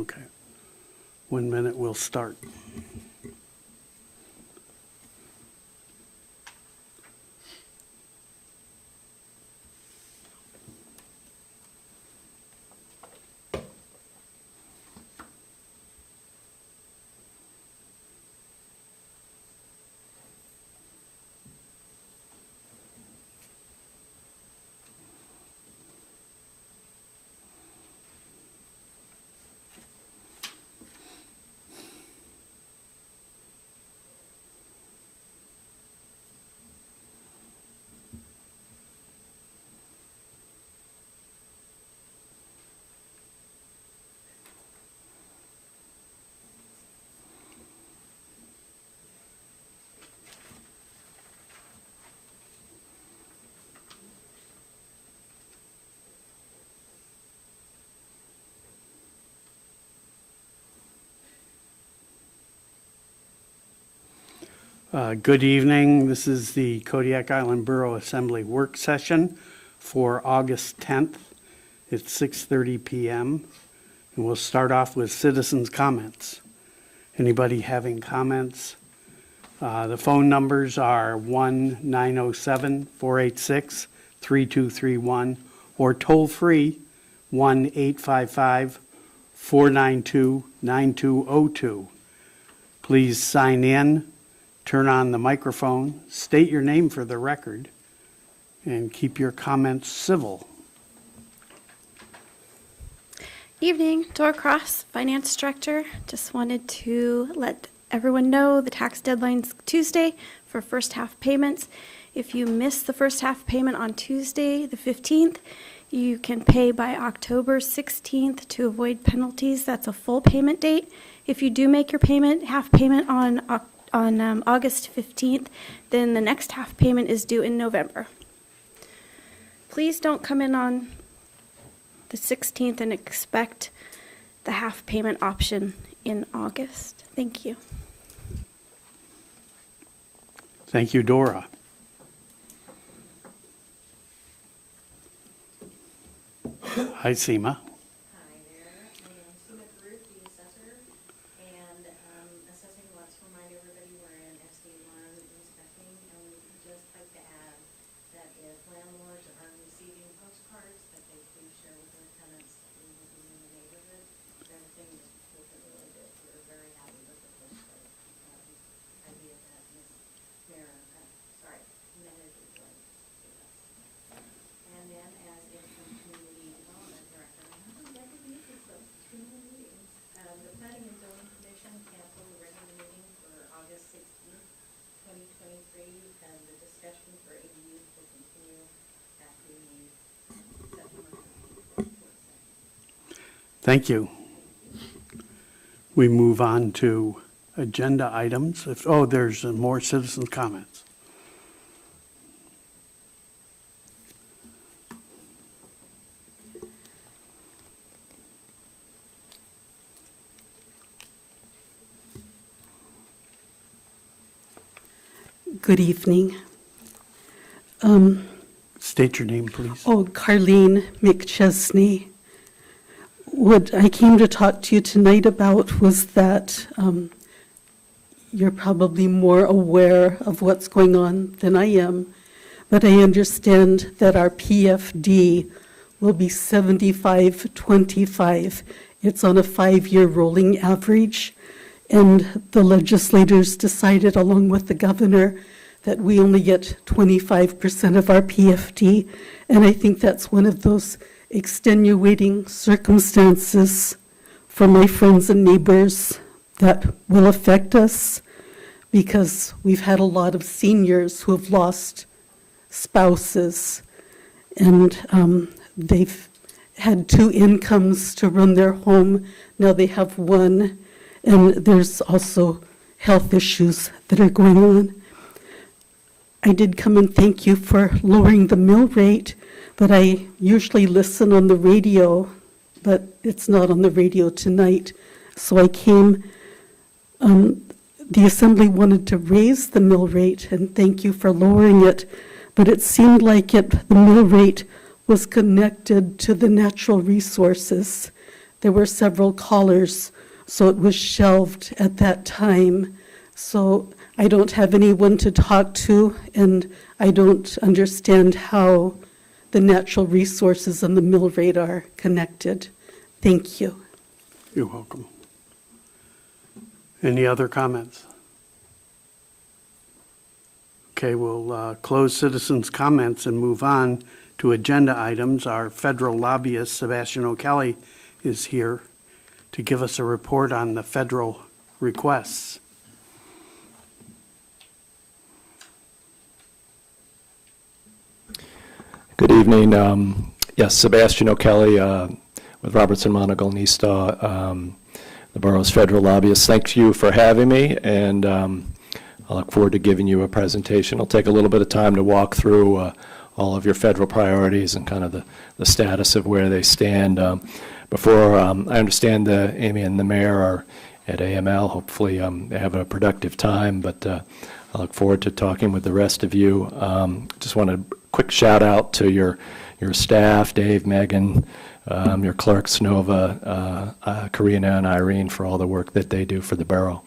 Okay. 1 minute, we'll start. Good evening. This is the Kodiak Island Borough Assembly work session for August 10th. It's 6:30 p.m. and we'll start off with citizens' comments. Anybody having comments? The phone numbers are 1-907-486-3231 or toll-free 1-855-492-9202. Please sign in. Turn on the microphone, state your name for the record, and keep your comments civil. Evening, Dora Cross, Finance Director. Just wanted to let everyone know the tax deadline's Tuesday for first half payments. If you miss the first half payment on Tuesday, the 15th, you can pay by October 16th to avoid penalties. That's a full payment date. If you do make your payment, half payment on August 15th, then the next half payment is due in November. Please don't come in on the 16th and expect the half payment option in August. Thank you. Thank you, Dora. Hi, Seema. Thank you. We move on to agenda items. There's more citizen comments. Good evening. State your name, please. Carlene McChesney. What I came to talk to you tonight about was that you're probably more aware of what's going on than I am, but I understand that our PFD will be 75-25. It's on a 5-year rolling average, and the legislators decided, along with the governor, that we only get 25% of our PFD, and I think that's one of those extenuating circumstances for my friends and neighbors that will affect us, because we've had a lot of seniors who have lost spouses, and they've had 2 incomes to run their home. Now they have 1, and there's also health issues that are going on. I did come and thank you for lowering the mill rate, but I usually listen on the radio, but it's not on the radio tonight. So I came, the assembly wanted to raise the mill rate, and thank you for lowering it, but it seemed like the mill rate was connected to the natural resources, there were several callers, so it was shelved at that time. So I don't have anyone to talk to, and I don't understand how the natural resources and the mill rate are connected. Thank you. You're welcome. Any other comments? Okay, we'll close citizens' comments and move on to agenda items. Our federal lobbyist, Sebastian O'Kelly, is here to give us a report on the federal requests. Good evening. Yes, Sebastian O'Kelly with Robertson Monagle Nista, the borough's federal lobbyist. Thank you for having me, and I look forward to giving you a presentation. It'll take a little bit of time to walk through all of your federal priorities and kind of the status of where they stand. Before I understand Amy and the mayor are at AML. Hopefully they have a productive time, but I look forward to talking with the rest of you. Just want a quick shout out to your staff, Dave, Megan, your clerks, Nova, Karina, and Irene, for all the work that they do for the borough.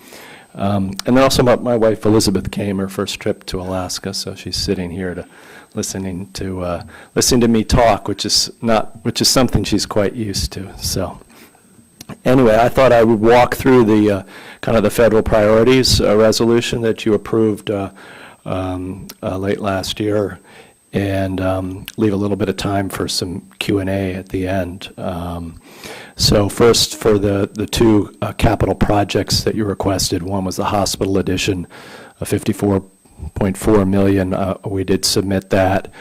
And then also my wife Elizabeth came her first trip to Alaska, so she's sitting here listening to me talk, which is something she's quite used to. So anyway, I thought I would walk through the kind of the federal priorities resolution that you approved late last year, and leave a little bit of time for some Q&A at the end. So first, for the two capital projects that you requested, one was the hospital addition of $54.4 million. We did submit that.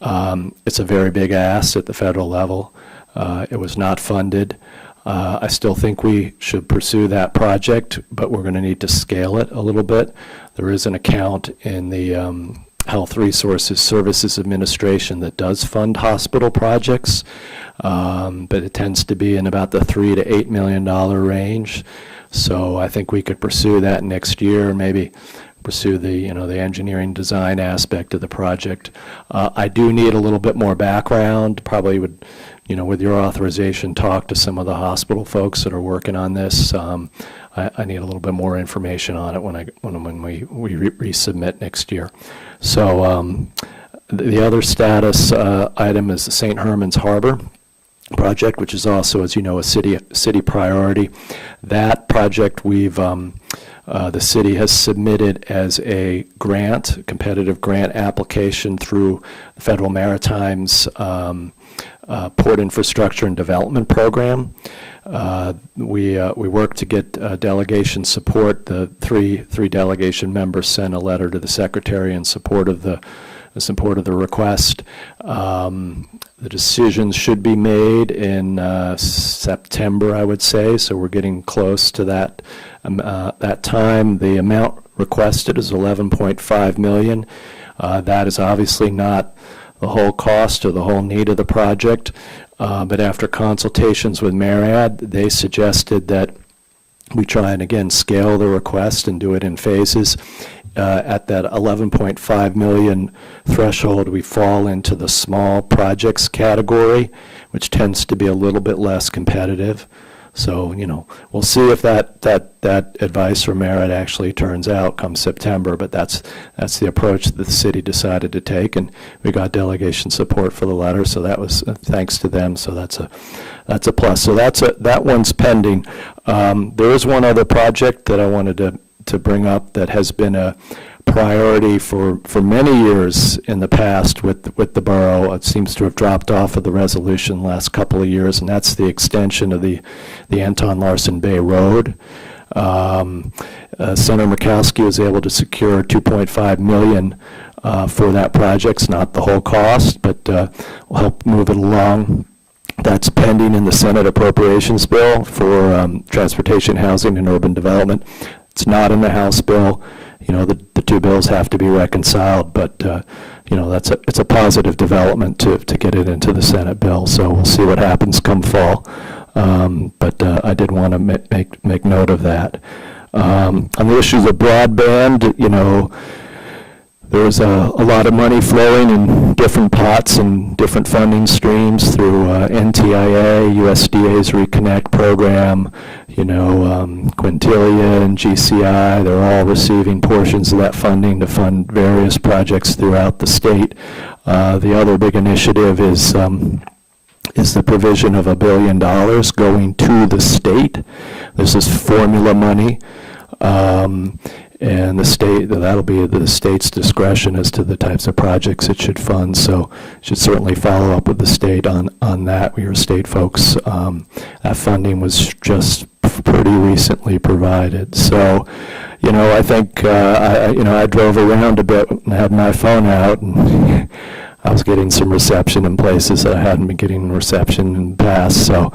It's a very big ask at the federal level. It was not funded. I still think we should pursue that project, but we're going to need to scale it a little bit. There is an account in the Health Resources Services Administration that does fund hospital projects, but it tends to be in about the $3 to $8 million range. So I think we could pursue that next year, maybe pursue the engineering design aspect of the project. I do need a little bit more background. Probably would, with your authorization, talk to some of the hospital folks that are working on this. I need a little bit more information on it when we resubmit next year. So the other status item is the St. Herman's Harbor project, which is also, as you know, a city priority. That project the city has submitted as a competitive grant application through the Federal Maritime's Port Infrastructure and Development Program. We worked to get delegation support. The three delegation members sent a letter to the secretary in support of the request. The decisions should be made in September, I would say, so we're getting close to that time. The amount requested is $11.5 million. That is obviously not the whole cost or the whole need of the project, but after consultations with MARAD, they suggested that we try and again scale the request and do it in phases. At that $11.5 million threshold, we fall into the small projects category, which tends to be a little bit less competitive. So, we'll see if that advice from Merit actually turns out come September, but that's the approach that the city decided to take, and we got delegation support for the letter, so that was thanks to them, so that's a plus. So that one's pending. There is one other project that I wanted to bring up that has been a priority for many years in the past with the borough. It seems to have dropped off of the resolution the last couple of years, and that's the extension of the Anton Larson Bay Road. Senator Murkowski was able to secure $2.5 million for that project. It's not the whole cost, but will help move it along. That's pending in the Senate Appropriations Bill for Transportation, Housing, and Urban Development. It's not in the House bill. The two bills have to be reconciled, but it's a positive development to get it into the Senate bill. So we'll see what happens come fall. But I did want to make note of that. On the issues of broadband, there's a lot of money flowing in different pots and different funding streams through NTIA, USDA's Reconnect program, Quintilia and GCI. They're all receiving portions of that funding to fund various projects throughout the state. The other big initiative is the provision of $1 billion going to the state. This is formula money. And that'll be the state's discretion as to the types of projects it should fund. So should certainly follow up with the state on that. We are state folks. That funding was just pretty recently provided. So, I think, I drove around a bit and had my phone out, and I was getting some reception in places that I hadn't been getting reception in the past. So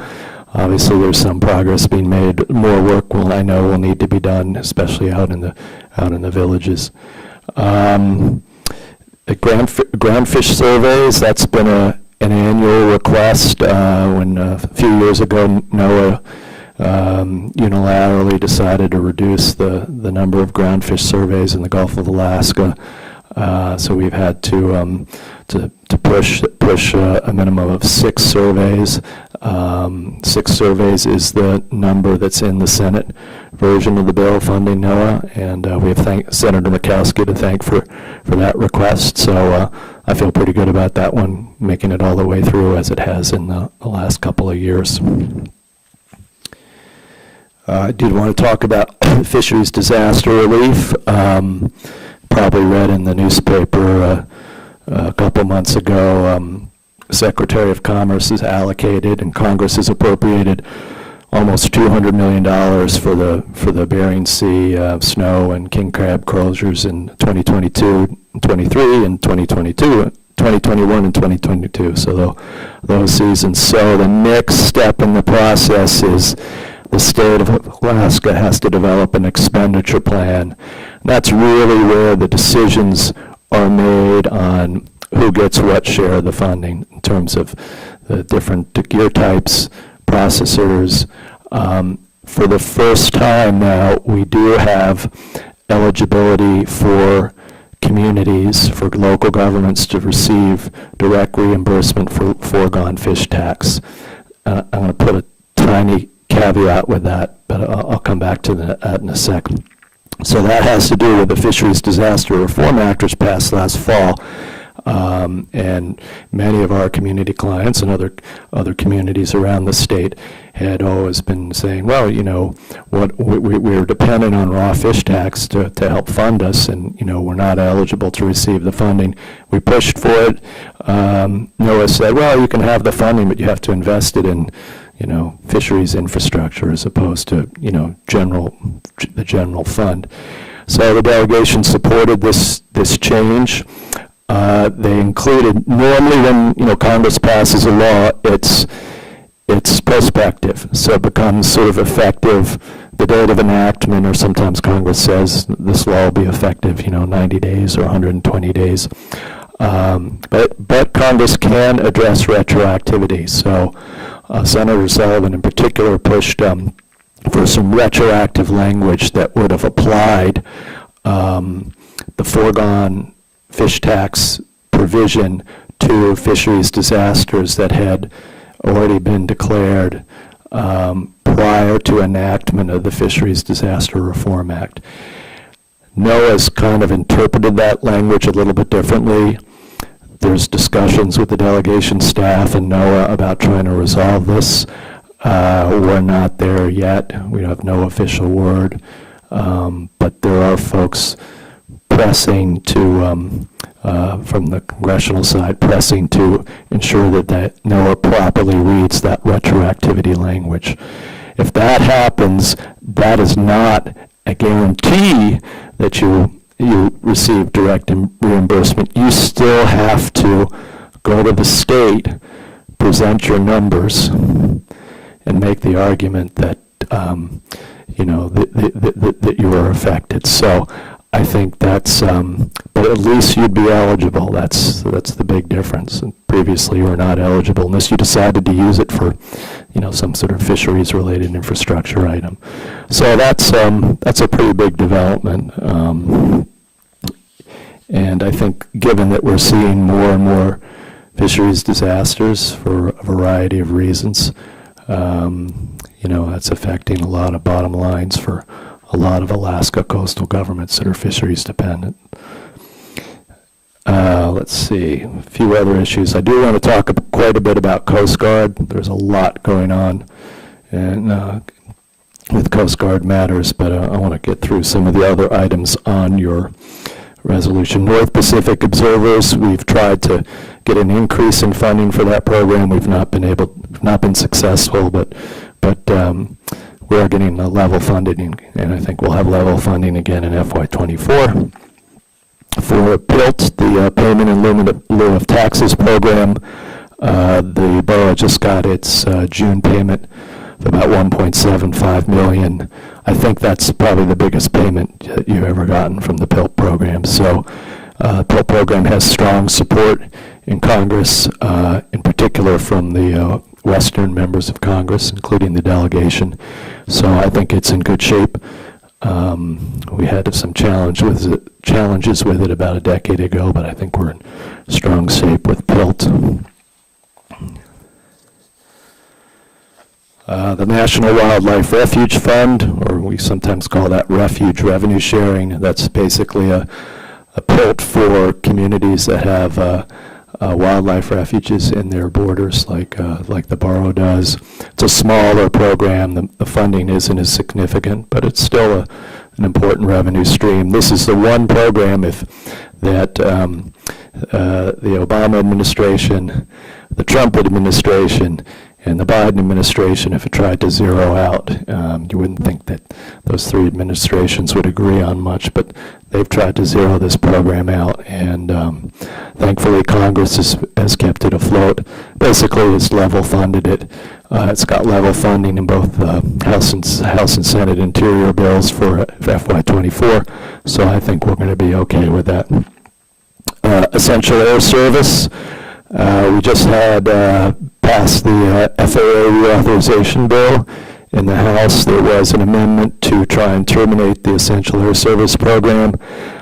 obviously there's some progress being made. More work I know will need to be done, especially out in the villages. The groundfish surveys, that's been an annual request. When a few years ago NOAA unilaterally decided to reduce the number of groundfish surveys in the Gulf of Alaska. So we've had to push a minimum of 6 surveys. 6 surveys is the number that's in the Senate version of the bill funding NOAA, and we have Senator Murkowski to thank for that request. So I feel pretty good about that one, making it all the way through as it has in the last couple of years. I did want to talk about fisheries disaster relief. Probably read in the newspaper a couple months ago, Secretary of Commerce has allocated and Congress has appropriated almost $200 million for the Bering Sea snow and king crab closures in 2022, 23, and 2021 and 2022. So those seasons. So the next step in the process is the state of Alaska has to develop an expenditure plan. And that's really where the decisions are made on who gets what share of the funding in terms of the different gear types, processors. For the first time now, we do have eligibility for communities, for local governments to receive direct reimbursement for foregone fish tax. I'm going to put a tiny caveat with that, but I'll come back to that in a second. So that has to do with the Fisheries Disaster Reform Act, which passed last fall. And many of our community clients and other communities around the state had always been saying, well, we're dependent on raw fish tax to help fund us, and we're not eligible to receive the funding. We pushed for it. NOAA said, well, you can have the funding, but you have to invest it in fisheries infrastructure as opposed to the general fund. So the delegation supported this change. They included, normally when Congress passes a law, it's prospective, so it becomes sort of effective the date of enactment, or sometimes Congress says this law will be effective 90 days or 120 days. But Congress can address retroactivity. So Senator Sullivan in particular pushed for some retroactive language that would have applied the foregone fish tax provision to fisheries disasters that had already been declared prior to enactment of the Fisheries Disaster Reform Act. NOAA's kind of interpreted that language a little bit differently. There's discussions with the delegation staff and NOAA about trying to resolve this. We're not there yet. We have no official word, but there are folks pressing to, from the congressional side, pressing to ensure that NOAA properly reads that retroactivity language. If that happens, that is not a guarantee that you receive direct reimbursement. You still have to go to the state, present your numbers, and make the argument that that you are affected. So I think that's, but at least you'd be eligible. That's the big difference. And previously, you were not eligible unless you decided to use it for, some sort of fisheries-related infrastructure item. So that's a pretty big development. And I think given that we're seeing more and more fisheries disasters for a variety of reasons, that's affecting a lot of bottom lines for a lot of Alaska coastal governments that are fisheries dependent. Let's see, a few other issues. I do want to talk quite a bit about Coast Guard. There's a lot going on with Coast Guard matters, but I want to get through some of the other items on your resolution. North Pacific Observers, we've tried to get an increase in funding for that program. We've not been successful, but we are getting a level funding, and I think we'll have level funding again in FY24. For PILT, the Payment in Lieu of Taxes program, the borough just got its June payment of about $1.75 million. I think that's probably the biggest payment that you've ever gotten from the PILT program. So PILT program has strong support in Congress, in particular from the Western members of Congress, including the delegation. So I think it's in good shape. We had some challenges with it about a decade ago, but I think we're in strong shape with PILT. The National Wildlife Refuge Fund, or we sometimes call that refuge revenue sharing, that's basically a PILT for communities that have wildlife refuges in their borders, like the Borough does. It's a smaller program. The funding isn't as significant, but it's still an important revenue stream. This is the one program that the Obama administration, the Trump administration, and the Biden administration, if it tried to zero out, you wouldn't think that those three administrations would agree on much, but they've tried to zero this program out, and thankfully Congress has kept it afloat. Basically, it's level funded it. It's got level funding in both House and Senate Interior bills for FY24, so I think we're going to be okay with that. Essential Air Service. We just had passed the FAA reauthorization bill in the House. There was an amendment to try and terminate the Essential Air Service program.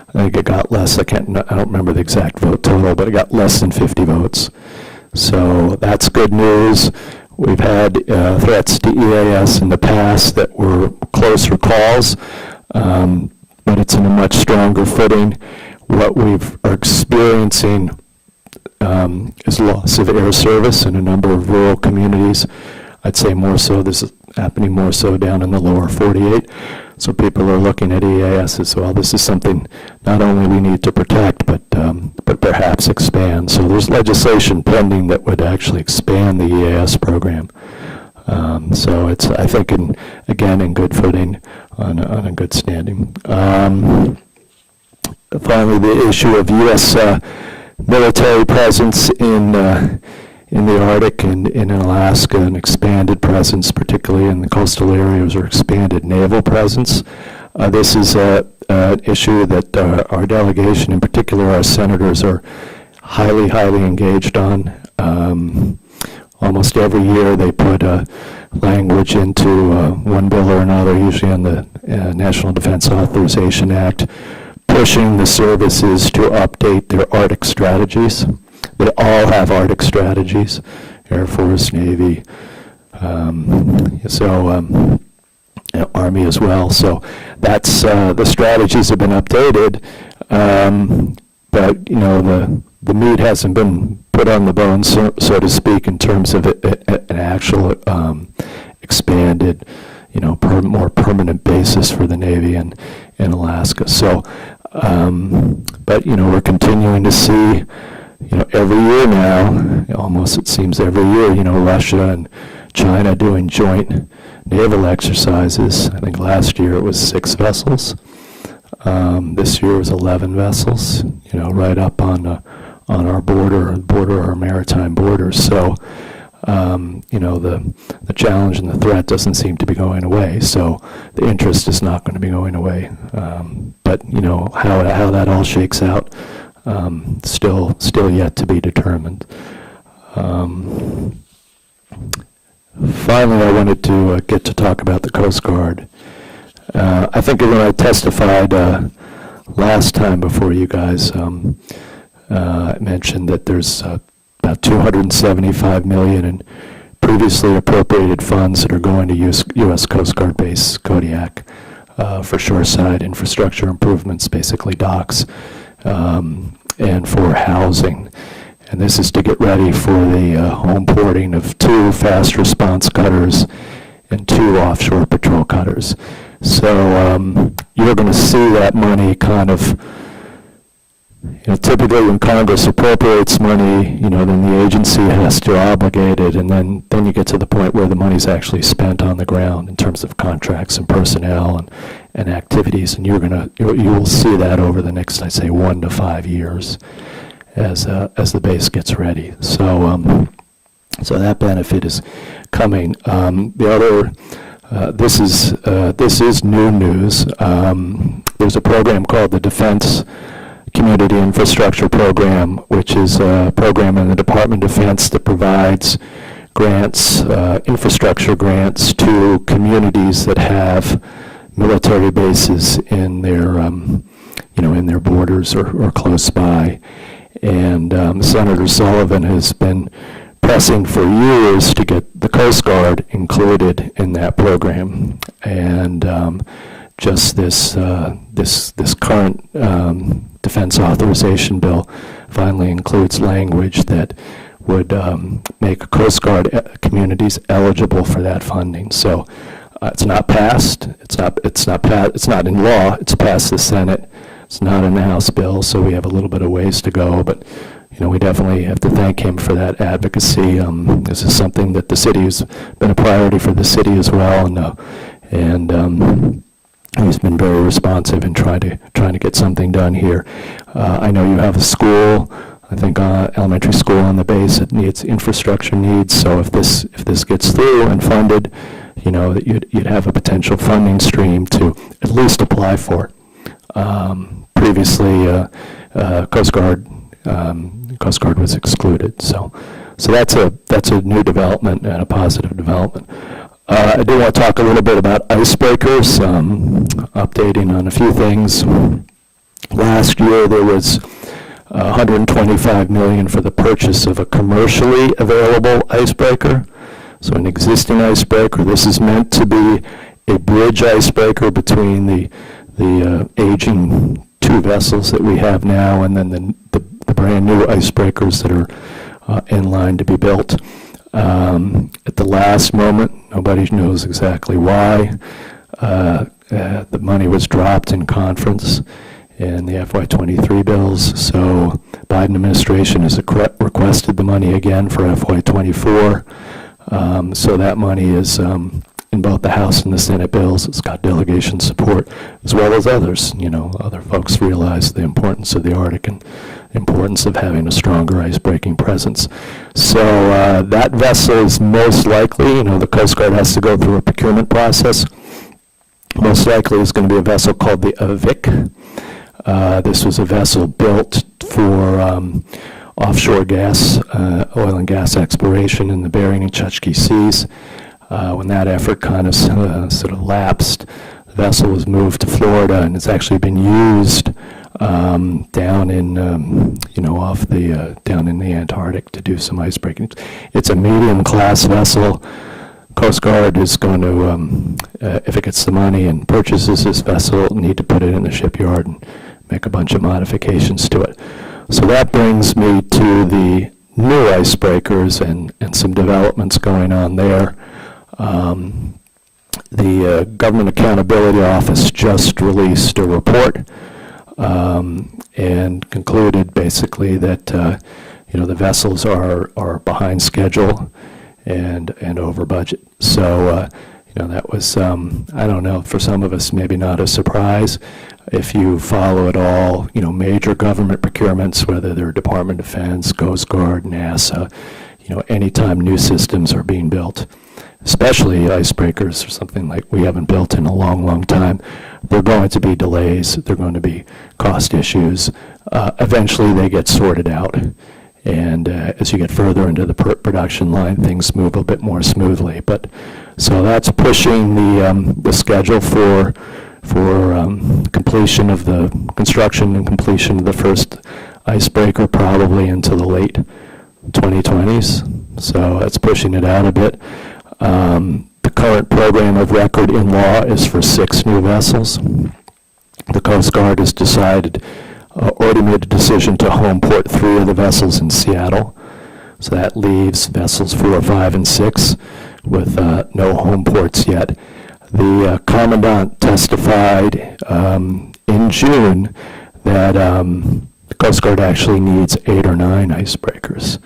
I think it got less, I don't remember the exact vote total, but it got less than 50 votes. So that's good news. We've had threats to EAS in the past that were closer calls, but it's in a much stronger footing. What we are experiencing is loss of air service in a number of rural communities. I'd say more so, this is happening more so down in the lower 48. So people are looking at EAS as well. This is something not only we need to protect, but perhaps expand. So there's legislation pending that would actually expand the EAS program. So it's, I think, again, in good footing, on a good standing. Finally, the issue of U.S. Military presence in the Arctic and in Alaska, an expanded presence, particularly in the coastal areas, or expanded naval presence. This is an issue that our delegation, in particular our senators, are highly engaged on. Almost every year they put language into one bill or another, usually on the National Defense Authorization Act, pushing the services to update their Arctic strategies. They all have Arctic strategies, Air Force, Navy, Army as well. So that's the strategies have been updated, but the meat hasn't been put on the bone, so to speak, in terms of an actual expanded, more permanent basis for the Navy in Alaska. So, but we're continuing to see. Every year now, almost it seems every year, Russia and China doing joint naval exercises. I think last year it was 6 vessels. This year it was 11 vessels, right up on our our maritime borders. So, the challenge and the threat doesn't seem to be going away. So the interest is not going to be going away. But, how that all shakes out, still yet to be determined. Finally, I wanted to get to talk about the Coast Guard. I think when I testified last time before you guys, I mentioned that there's about $275 million in previously appropriated funds that are going to U.S. Coast Guard base Kodiak for shoreside infrastructure improvements, basically docks, and for housing. And this is to get ready for the home porting of 2 fast response cutters and 2 offshore patrol cutters. So you're going to see that money kind of, typically when Congress appropriates money, then the agency has to obligate it, and then you get to the point where the money's actually spent on the ground in terms of contracts and personnel and activities, and you will see that over the next, I'd say, 1 to 5 years as the base gets ready. So so that benefit is coming. The other, this is new news. There's a program called the Defense Community Infrastructure Program, which is a program in the Department of Defense that provides grants, infrastructure grants to communities that have military bases in their, in their borders or close by. And Senator Sullivan has been pressing for years to get the Coast Guard included in that program. And just this current defense authorization bill finally includes language that would make Coast Guard communities eligible for that funding. So it's not passed. It's not in law. It's passed the Senate. It's not in the House bill, so we have a little bit of ways to go. But we definitely have to thank him for that advocacy. This is something that the city has been a priority for the city as well, and he's been very responsive in trying to get something done here. I know you have a school, I think elementary school on the base that needs infrastructure needs. So if this gets through and funded, that you'd have a potential funding stream to at least apply for it. Previously, Coast Guard was excluded. So that's a new development and a positive development. I do want to talk a little bit about icebreakers, updating on a few things. Last year there was $125 million for the purchase of a commercially available icebreaker. So an existing icebreaker. This is meant to be a bridge icebreaker between the aging 2 vessels that we have now and then the brand new icebreakers that are in line to be built. At the last moment, nobody knows exactly why. The money was dropped in conference in the FY23 bills, so Biden administration has requested the money again for FY24. So that money is in both the House and the Senate bills. It's got delegation support, as well as others. Other folks realize the importance of the Arctic and the importance of having a stronger ice-breaking presence. So that vessel is most likely, the Coast Guard has to go through a procurement process. Most likely is going to be a vessel called the Avic. This was a vessel built for offshore gas, oil and gas exploration in the Bering and Chukchi Seas. When that effort kind of sort of lapsed, the vessel was moved to Florida, and it's actually been used down in down in the Antarctic to do some ice breaking. It's a medium class vessel. Coast Guard is going to, if it gets the money and purchases this vessel, need to put it in the shipyard and make a bunch of modifications to it. So that brings me to the new icebreakers and some developments going on there. The Government Accountability Office just released a report and concluded basically that the vessels are behind schedule and over budget. So that was I don't know, for some of us maybe not a surprise. If you follow it all, major government procurements, whether they're Department of Defense, Coast Guard, NASA, anytime new systems are being built, especially icebreakers or something like we haven't built in a long, long time, there are going to be delays, there are going to be cost issues. Eventually they get sorted out. And as you get further into the production line, things move a bit more smoothly. But so that's pushing the schedule for completion of the construction and completion of the first icebreaker probably into the late 2020s. So that's pushing it out a bit. The current program of record in law is for 6 new vessels. The Coast Guard has already made a decision to home port 3 of the vessels in Seattle. So that leaves vessels 4, 5, and 6 with no home ports yet. The Commandant testified in June that the Coast Guard actually needs 8 or 9 icebreakers.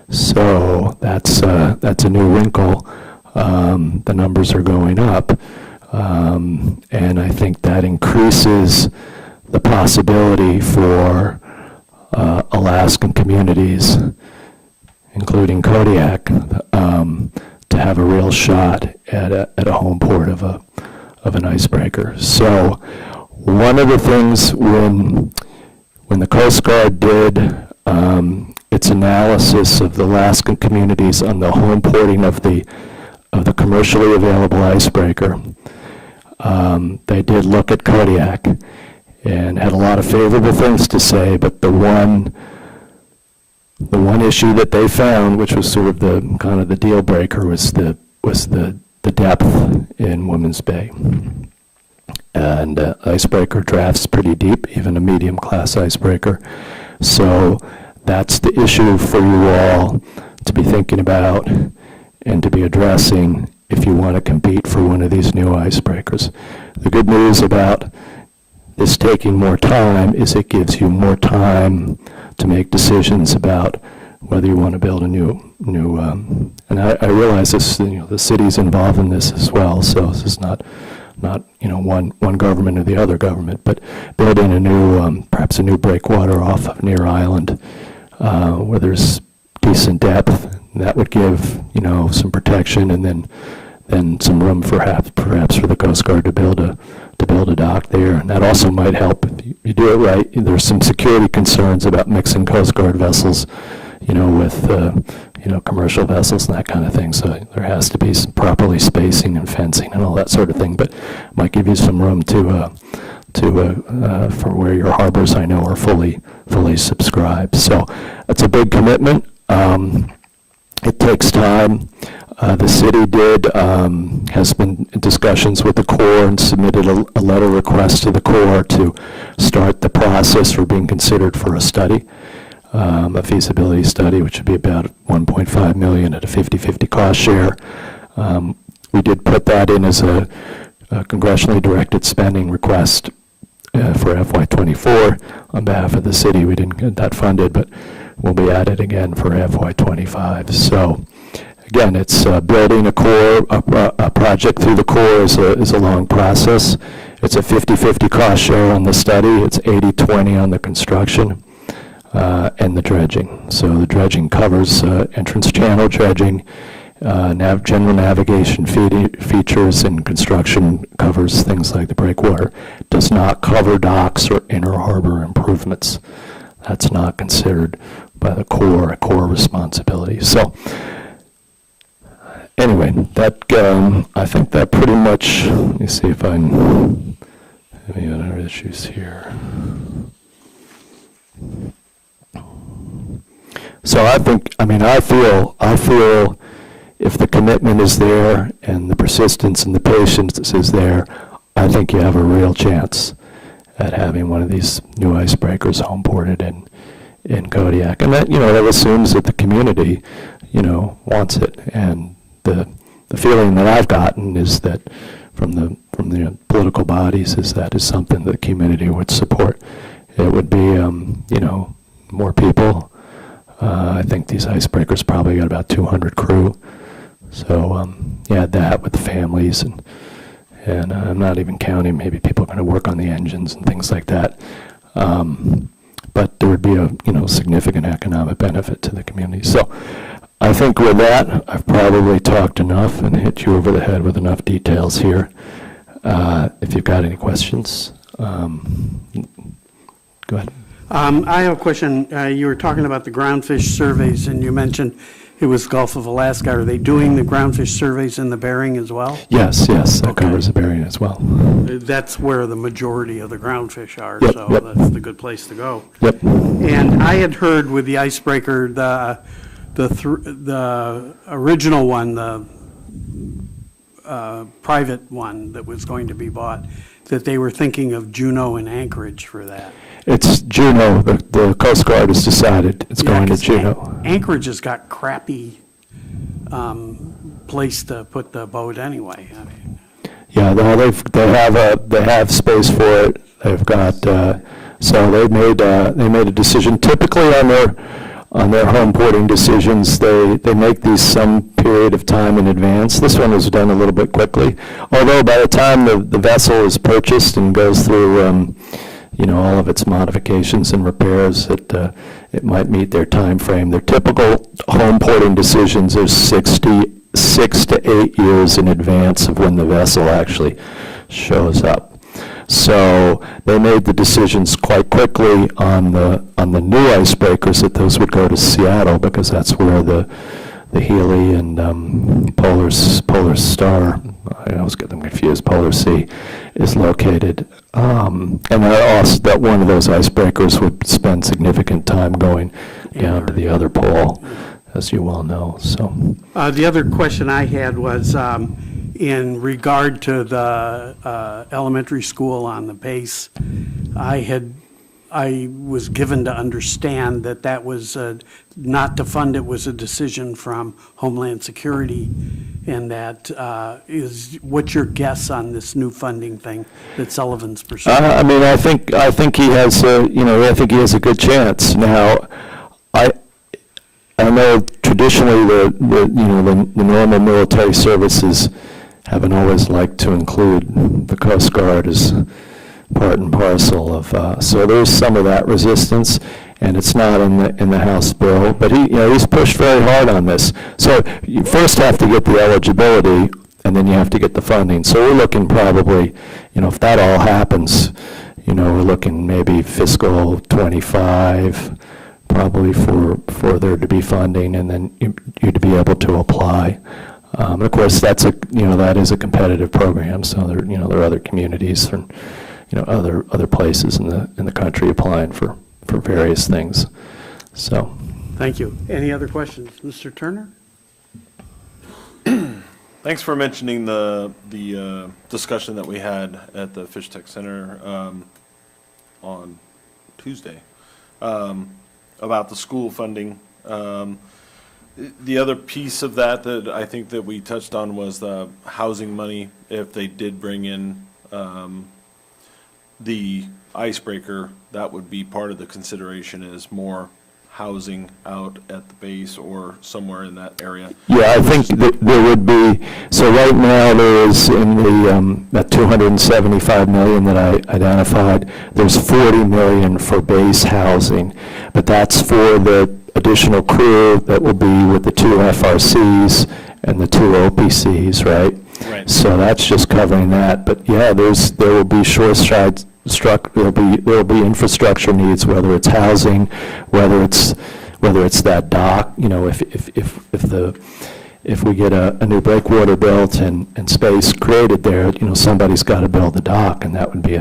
So that's a new wrinkle. The numbers are going up, and I think that increases the possibility for Alaskan communities, including Kodiak, to have a real shot at a home port of an icebreaker. So one of the things when the Coast Guard did its analysis of the Alaskan communities on the home porting of the commercially available icebreaker, they did look at Kodiak and had a lot of favorable things to say, but the one issue that they found, which was sort of the kind of the deal breaker, was the depth in Women's Bay. And icebreaker drafts pretty deep, even a medium class icebreaker. So that's the issue for you all to be thinking about and to be addressing if you want to compete for one of these new icebreakers. The good news about this taking more time is it gives you more time to make decisions about whether you want to build a new and I realize this, the city's involved in this as well, so this is not one government or the other government, but building a new, perhaps a new breakwater off of near island where there's decent depth. That would give, some protection, and then some room for perhaps for the Coast Guard to build a dock there. And that also might help if you do it right. There's some security concerns about mixing Coast Guard vessels, with commercial vessels and that kind of thing. So there has to be some properly spacing and fencing and all that sort of thing. But it might give you some room to for where your harbors, I know, are fully subscribed. So that's a big commitment. It takes time. The city has been in discussions with the Corps and submitted a letter request to the Corps to start the process for being considered for a study, a feasibility study, which would be about $1.5 million at a 50-50 cost share. We did put that in as a congressionally directed spending request for FY24 on behalf of the city. We didn't get that funded, but we'll be at it again for FY25. So again, it's building a project through the Corps is a long process. It's a 50-50 cost share on the study. It's 80-20 on the construction and the dredging. So the dredging covers entrance channel dredging, general navigation features, and construction covers things like the breakwater. It does not cover docks or inner harbor improvements. That's not considered by the Corps a core responsibility. So anyway, that I think that pretty much, let me see if I have any other issues here. So I feel if the commitment is there and the persistence and the patience is there, I think you have a real chance at having one of these new icebreakers home ported in Kodiak. And that, that assumes that the community, wants it. And the feeling that I've gotten is that from the political bodies is that is something that the community would support. It would be, more people. I think these icebreakers probably got about 200 crew. So you add that with the families, and I'm not even counting maybe people are going to work on the engines and things like that. But there would be a significant economic benefit to the community. So I think with that, I've probably talked enough and hit you over the head with enough details here. If you've got any questions, go ahead. I have a question. You were talking about the groundfish surveys, and you mentioned it was Gulf of Alaska. Are they doing the groundfish surveys in the Bering as well? Yes, that covers the Bering as well. That's where the majority of the groundfish are, Yep, so yep. that's the good place to go. Yep. And I had heard with the icebreaker, the original one, the private one that was going to be bought, that they were thinking of Juneau and Anchorage for that. It's Juneau. The Coast Guard has decided it's Yeah, going to 'cause Juneau. Anchorage has got crappy place to put the boat anyway. I mean, Yeah, they have space for it. They've got, so they made a decision. Typically on their home porting decisions, they make these some period of time in advance. This one was done a little bit quickly. Although by the time the vessel is purchased and goes through, all of its modifications and repairs, it might meet their time frame. Their typical home porting decisions are 6 to 8 years in advance of when the vessel actually shows up. So they made the decisions quite quickly on the new icebreakers that those would go to Seattle, because that's where the Healy and Polar Star, I always get them confused, Polar Sea, is located. And also that one of those icebreakers would spend significant time going down to the other pole, as you well know. So the other question I had was in regard to the elementary school on the base. I was given to understand that was not to fund it was a decision from Homeland Security, and that what's your guess on this new funding thing that Sullivan's pursuing? I think he has a good chance. Now, I know traditionally the normal military services haven't always liked to include the Coast Guard as part and parcel of, so there's some of that resistance, and it's not in the House bill, but he's pushed very hard on this. So you first have to get the eligibility, and then you have to get the funding. So we're looking probably, if that all happens, we're looking maybe fiscal 25, probably for there to be funding, and then you to be able to apply. Of course, that is a competitive program, so there are other communities and other places in the country applying for various things. So, Thank you. Any other questions, Mr. Turner? Thanks for mentioning the discussion that we had at the Fish Tech Center on Tuesday about the school funding. The other piece of that I think that we touched on was the housing money. If they did bring in the icebreaker, that would be part of the consideration, is more housing out at the base or somewhere in that area. yeah, I think that there would be, so right now there is in that $275 million that I identified, there's $40 million for base housing, but that's for the additional crew that will be with the 2 FRCs and the 2 OPCs, right? Right. So that's just covering that. But yeah, there will be there'll be infrastructure needs, whether it's housing, whether it's that dock. If we get a new breakwater built and space created there, somebody's got to build the dock, and that would be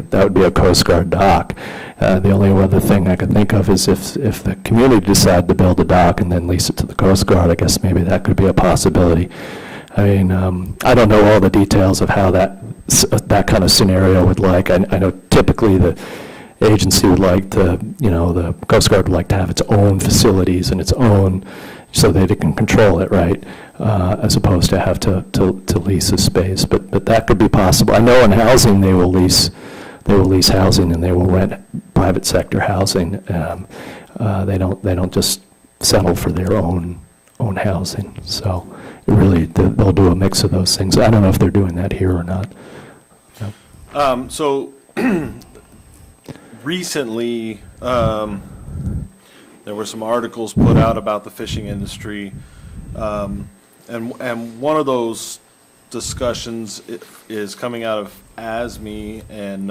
a Coast Guard dock. The only other thing I could think of is if the community decided to build a dock and then lease it to the Coast Guard, I guess maybe that could be a possibility. I mean, I don't know all the details of how that kind of scenario would like. I know typically the agency would like to, the Coast Guard would like to have its own facilities and its own, so that it can control it, right? As opposed to have to lease a space, but that could be possible. I know in housing they will lease housing and they will rent private sector housing. They don't just settle for their own housing. So really, they'll do a mix of those things. I don't know if they're doing that here or not. No. So recently, there were some articles put out about the fishing industry, and one of those discussions is coming out of ASME, and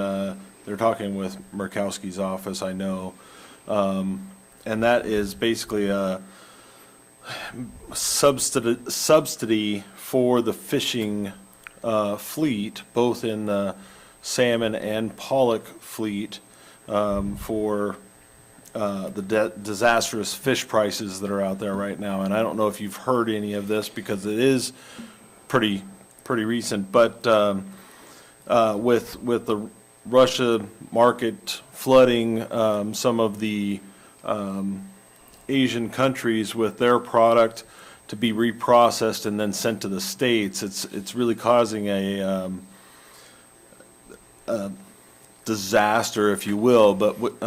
they're talking with Murkowski's office, I know, and that is basically subsidy for the fishing fleet, both in the salmon and pollock fleet, for the disastrous fish prices that are out there right now. And I don't know if you've heard any of this because it is pretty recent, but with the Russia market flooding some of the Asian countries with their product to be reprocessed and then sent to the States, it's really causing a disaster, if you will. But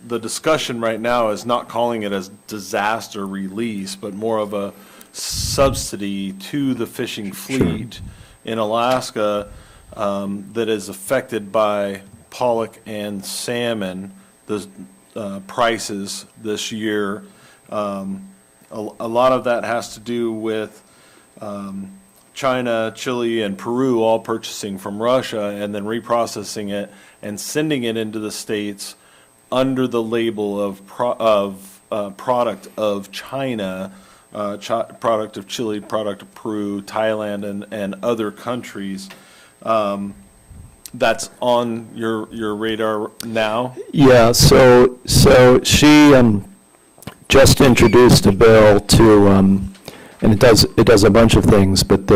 the discussion right now is not calling it as disaster release, but more of a subsidy to the fishing fleet in Alaska that is affected by pollock and salmon, the prices this year. A lot of that has to do with China, Chile, and Peru all purchasing from Russia and then reprocessing it and sending it into the States under the label of product of China, product of Chile, product of Peru, Thailand, and other countries. That's on your radar now? Yeah, so she just introduced a bill to, and it does a bunch of things, but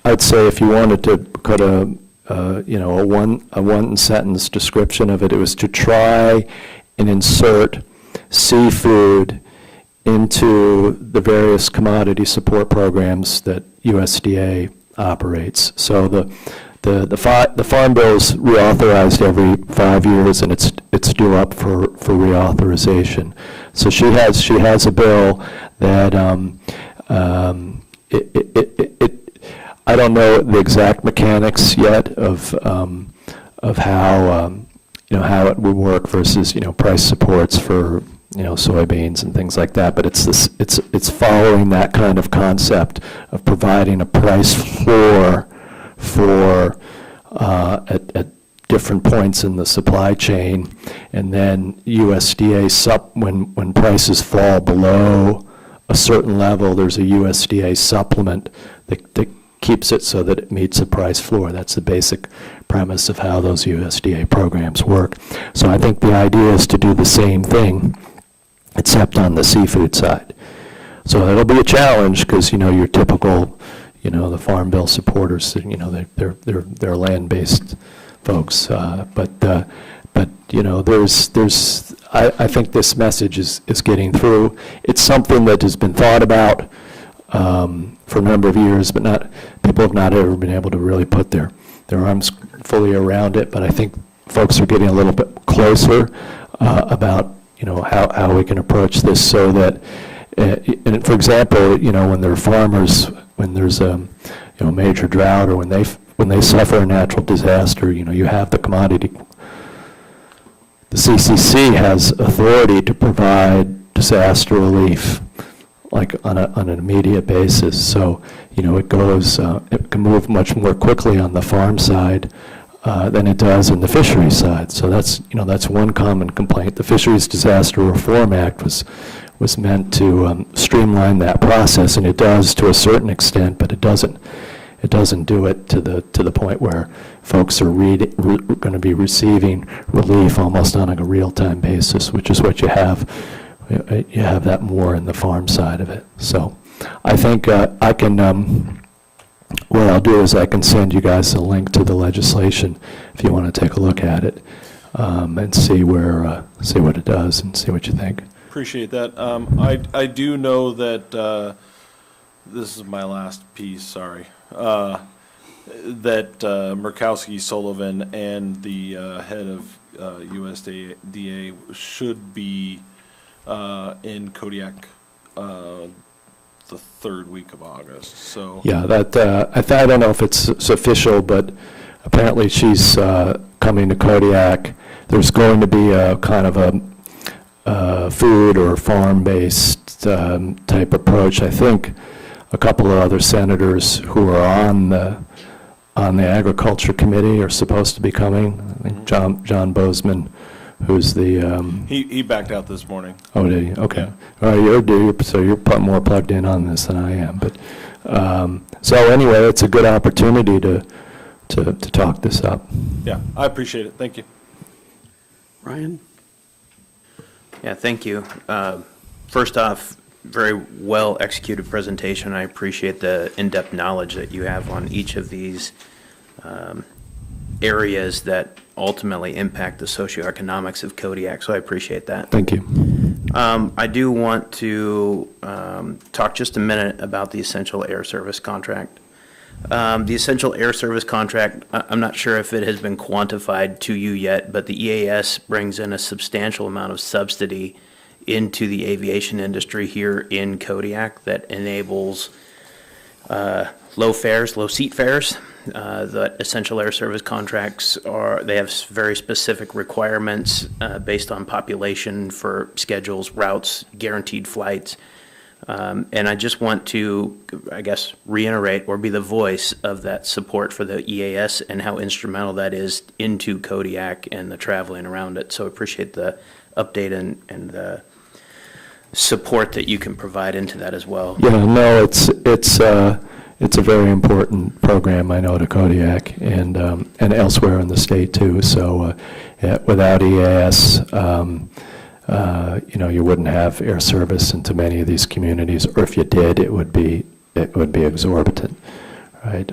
I'd say if you wanted to put a one sentence description of it, it was to try and insert seafood into the various commodity support programs that USDA operates. So the farm bill's reauthorized every 5 years, and it's due up for reauthorization. So she has a bill that I don't know the exact mechanics yet of how how it would work versus price supports for soybeans and things like that. But it's following that kind of concept of providing a price floor for at different points in the supply chain, and then USDA when prices fall below a certain level, there's a USDA supplement that keeps it so that it meets the price floor. That's the basic premise of how those USDA programs work. So I think the idea is to do the same thing, except on the seafood side. So it'll be a challenge because your typical the Farm Bill supporters, they're land-based folks, but there's I think this message is getting through. It's something that has been thought about for a number of years, but people have not ever been able to really put their arms fully around it. But I think folks are getting a little bit closer about how we can approach this, so that and for example, when there are farmers, when there's a major drought, or when they suffer a natural disaster, you have the commodity. The CCC has authority to provide disaster relief, like on an immediate basis. So it goes, it can move much more quickly on the farm side than it does in the fisheries side. So that's one common complaint. The Fisheries Disaster Reform Act was meant to streamline that process, and it does to a certain extent, but it doesn't do it to the point where folks are going to be receiving relief almost on a real-time basis, which is what you have. You have that more in the farm side of it. So I think I can, what I'll do is I can send you guys a link to the legislation if you want to take a look at it and see what it does and see what you think. Appreciate that. I do know that this is my last piece, sorry, that Murkowski Sullivan and the head of USDA should be in Kodiak the third week of August. So yeah, that I don't know if it's official, but apparently she's coming to Kodiak. There's going to be a kind of a food or farm-based type approach. I think a couple of other senators who are on the Agriculture Committee are supposed to be coming. I think John Bozeman, who's the, He backed out this morning. oh, did he? Okay. All right, so you're more plugged in on this than I am. But, so anyway, it's a good opportunity to talk this up. Yeah, I appreciate it. Thank you. Ryan? Yeah, thank you. First off, very well executed presentation. I appreciate the in-depth knowledge that you have on each of these areas that ultimately impact the socioeconomics of Kodiak, so I appreciate that. Thank you. I do want to talk just a minute about the Essential Air Service contract. The Essential Air Service contract, I'm not sure if it has been quantified to you yet, but the EAS brings in a substantial amount of subsidy into the aviation industry here in Kodiak that enables low seat fares. The Essential Air Service contracts they have very specific requirements based on population for schedules, routes, guaranteed flights. And I just want to, I guess, reiterate or be the voice of that support for the EAS and how instrumental that is into Kodiak and the traveling around it. So I appreciate the update and the support that you can provide into that as well. Yeah, no, it's a very important program, I know, to Kodiak and elsewhere in the state too. So without EAS, you wouldn't have air service into many of these communities, or if you did, it would be exorbitant, right?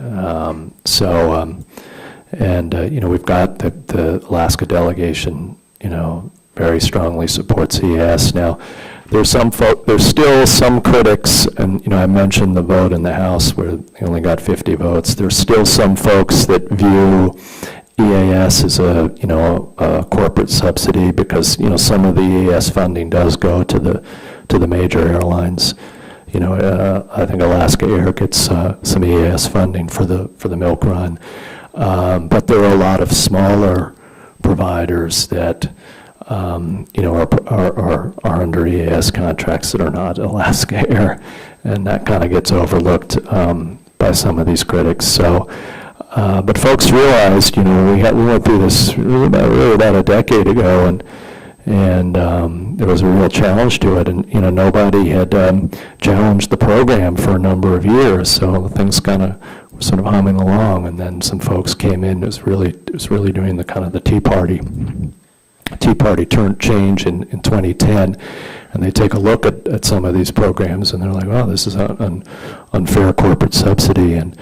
We've got the Alaska delegation, very strongly supports EAS. Now, there's still some critics, and I mentioned the vote in the House where they only got 50 votes. There's still some folks that view EAS as a corporate subsidy because some of the EAS funding does go to the major airlines. I think Alaska Air gets some EAS funding for the milk run, but there are a lot of smaller providers that are under EAS contracts that are not Alaska Air, and that kind of gets overlooked by some of these critics. So, but folks realized, we went through this really about a decade ago, and there was a real challenge to it, and nobody had challenged the program for a number of years, so things kind of were sort of humming along, and then some folks came in. It was really doing the kind of the Tea Party change in 2010, and they take a look at some of these programs, and they're like, "Wow, this is an unfair corporate subsidy," and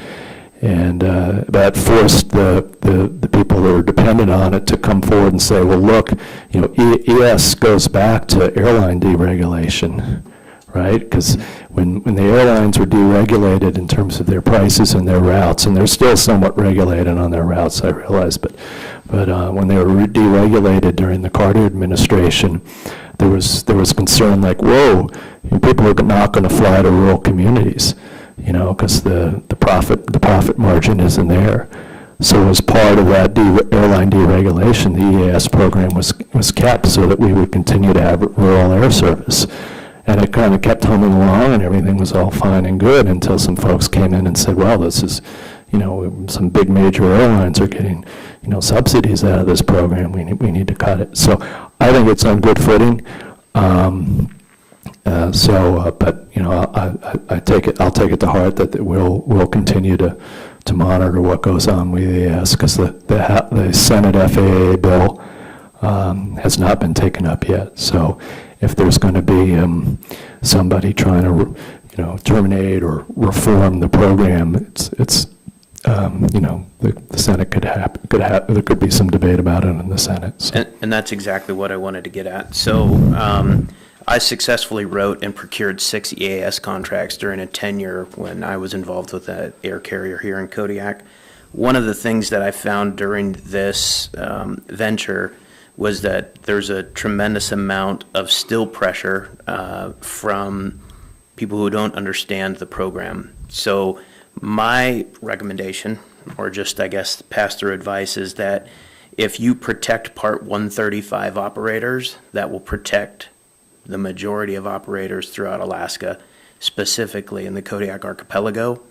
that forced the people that were dependent on it to come forward and say, "Well, look, ES goes back to airline deregulation." Right? Because when the airlines were deregulated in terms of their prices and their routes, and they're still somewhat regulated on their routes, I realize, but when they were deregulated during the Carter administration, there was concern like, whoa, people are not going to fly to rural communities, because the profit margin isn't there. So as part of that airline deregulation, the EAS program was kept so that we would continue to have rural air service. And it kind of kept humming along, and everything was all fine and good until some folks came in and said, well, this is, some big major airlines are getting, subsidies out of this program. We need to cut it. So I think it's on good footing. But I'll take it to heart that we'll continue to monitor what goes on with EAS, because the Senate FAA bill has not been taken up yet. So if there's going to be somebody trying to terminate or reform the program, it's the Senate there could be some debate about it in the Senate. So. And that's exactly what I wanted to get at. So I successfully wrote and procured 6 EAS contracts during a tenure when I was involved with an air carrier here in Kodiak. One of the things that I found during this venture was that there's a tremendous amount of still pressure from people who don't understand the program. So my recommendation, or just, I guess, pass-through advice, is that if you protect Part 135 operators, that will protect the majority of operators throughout Alaska, specifically in the Kodiak Archipelago.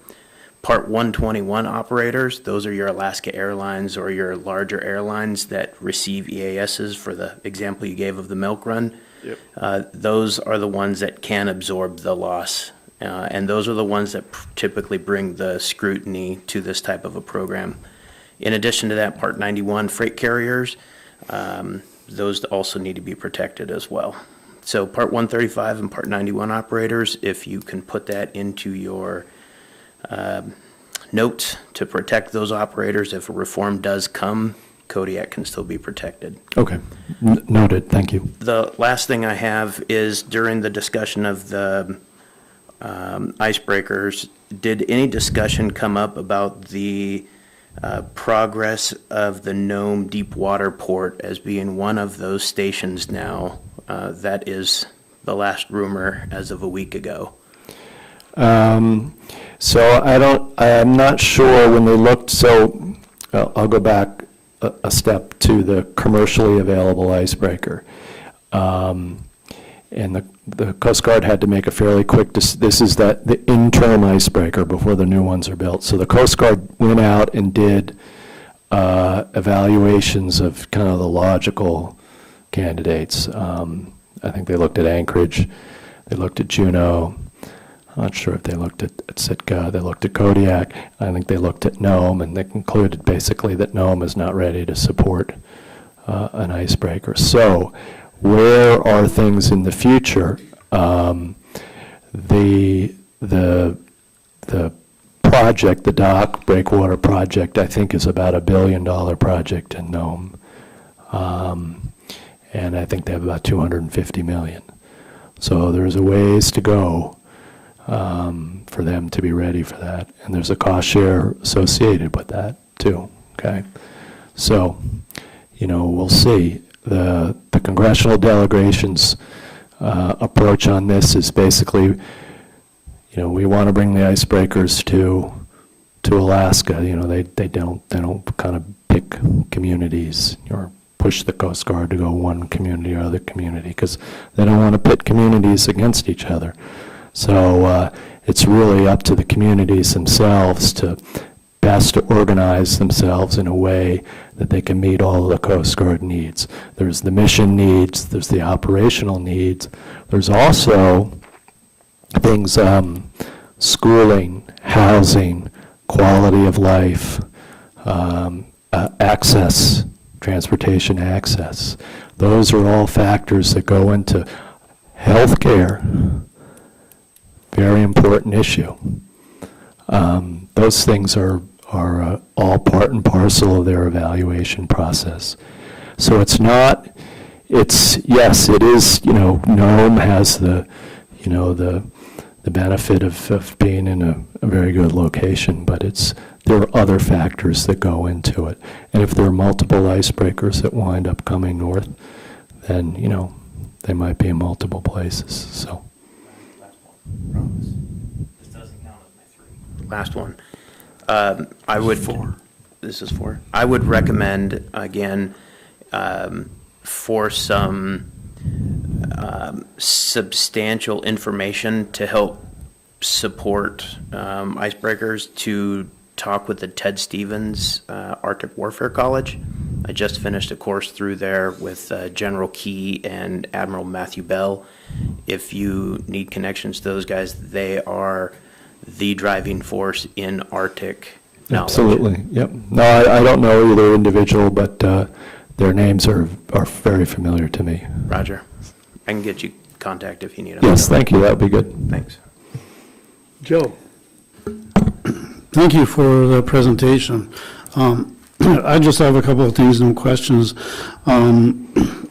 Part 121 operators, those are your Alaska Airlines or your larger airlines that receive EASs for the example you gave of the milk run. Those are the ones that can absorb the loss. And those are the ones that typically bring the scrutiny to this type of a program. In addition to that, Part 91 freight carriers, those also need to be protected as well. So Part 135 and Part 91 operators, if you can put that into your notes to protect those operators, if a reform does come, Kodiak can still be protected. Okay, noted, thank you. The last thing I have is during the discussion of the icebreakers, did any discussion come up about the progress of the Nome Deep Water Port as being one of those stations now? That is the last rumor as of a week ago. So I'm not sure when they looked, so I'll go back a step to the commercially available icebreaker. And the Coast Guard had to make a fairly quick, this is the interim icebreaker before the new ones are built. So the Coast Guard went out and did evaluations of kind of the logical candidates. I think they looked at Anchorage, they looked at Juneau. I'm not sure if they looked at Sitka, they looked at Kodiak. I think they looked at Nome, and they concluded basically that Nome is not ready to support an icebreaker. So where are things in the future? The project, the dock breakwater project, I think is about $1 billion project in Nome. And I think they have about 250 million. So there's a ways to go for them to be ready for that. And there's a cost share associated with that too, okay? So, we'll see. The congressional delegation's approach on this is basically, we want to bring the icebreakers to Alaska. They don't kind of pick communities or push the Coast Guard to go one community or other community because they don't want to pit communities against each other. So it's really up to the communities themselves to best organize themselves in a way that they can meet all of the Coast Guard needs. There's the mission needs, there's the operational needs, there's also things, schooling, housing, quality of life, access, transportation access. Those are all factors that go into healthcare. Very important issue. Those things are all part and parcel of their evaluation process. So it's not, yes, it is, Nome has the benefit of being in a very good location, but there are other factors that go into it. And if there are multiple icebreakers that wind up coming north, then, they might be in multiple places, so. This doesn't count as my 3. Last one. I would. 4. This is 4. I would recommend, again, for some substantial information to help support icebreakers, to talk with the Ted Stevens Arctic Warfare College. I just finished a course through there with General Key and Admiral Matthew Bell. If you need connections to those guys, they are the driving force in Arctic knowledge. Absolutely, yep. No, I don't know either individual, but their names are very familiar to me. Roger. I can get you contact if you need them. Yes, thank you, that would be good. Thanks. Joe? Thank you for the presentation. I just have a couple of things and questions.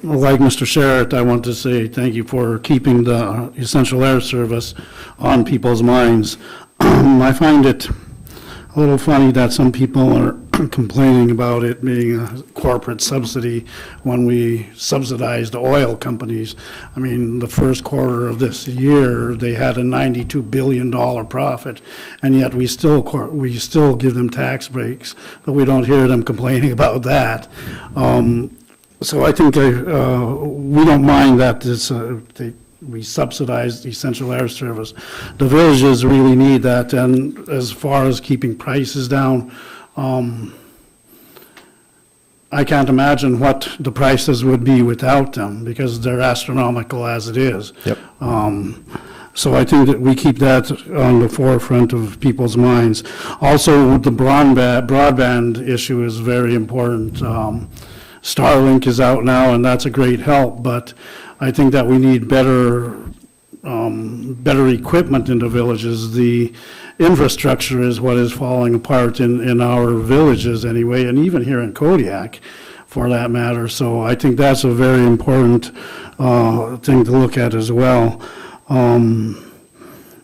Like Mr. Sherritt, I want to say thank you for keeping the essential air service on people's minds. I find it a little funny that some people are complaining about it being a corporate subsidy when we subsidized the oil companies. I mean, the first quarter of this year, they had a $92 billion profit, and yet we still give them tax breaks, but we don't hear them complaining about that. So I think we don't mind that we subsidize essential air service. The villages really need that, and as far as keeping prices down, I can't imagine what the prices would be without them, because they're astronomical as it is. Yep. So I think that we keep that on the forefront of people's minds. Also, the broadband issue is very important. Starlink is out now, and that's a great help, but I think that we need better equipment in the villages. The infrastructure is what is falling apart in our villages anyway, and even here in Kodiak, for that matter. So I think that's a very important thing to look at as well.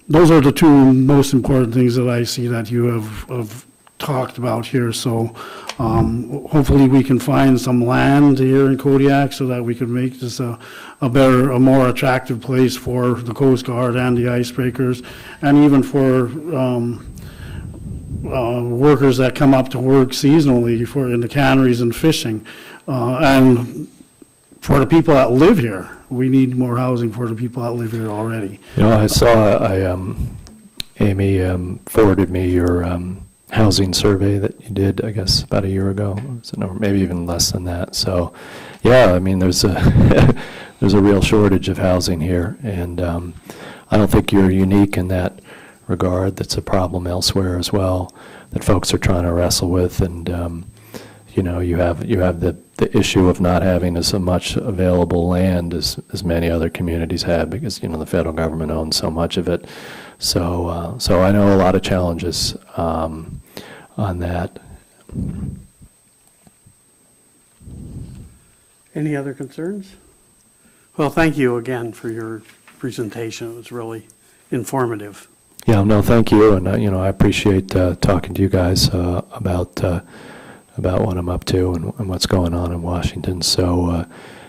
Those are the two most important things that I see that you have talked about here. So hopefully we can find some land here in Kodiak so that we can make this a better, a more attractive place for the Coast Guard and the icebreakers, and even for workers that come up to work seasonally in the canneries and fishing. And for the people that live here, we need more housing for the people that live here already. You know, Amy forwarded me your housing survey that you did, I guess, about a year ago, or maybe even less than that. So, yeah, I mean, there's a there's a real shortage of housing here, and I don't think you're unique in that regard. That's a problem elsewhere as well that folks are trying to wrestle with, and you know, you have the issue of not having as much available land as many other communities have, because, you know, the federal government owns so much of it. So so I know a lot of challenges on that. Any other concerns? Well, thank you again for your presentation. It was really informative. Yeah, no, thank you, and you know, I appreciate talking to you guys about what I'm up to and what's going on in Washington. So,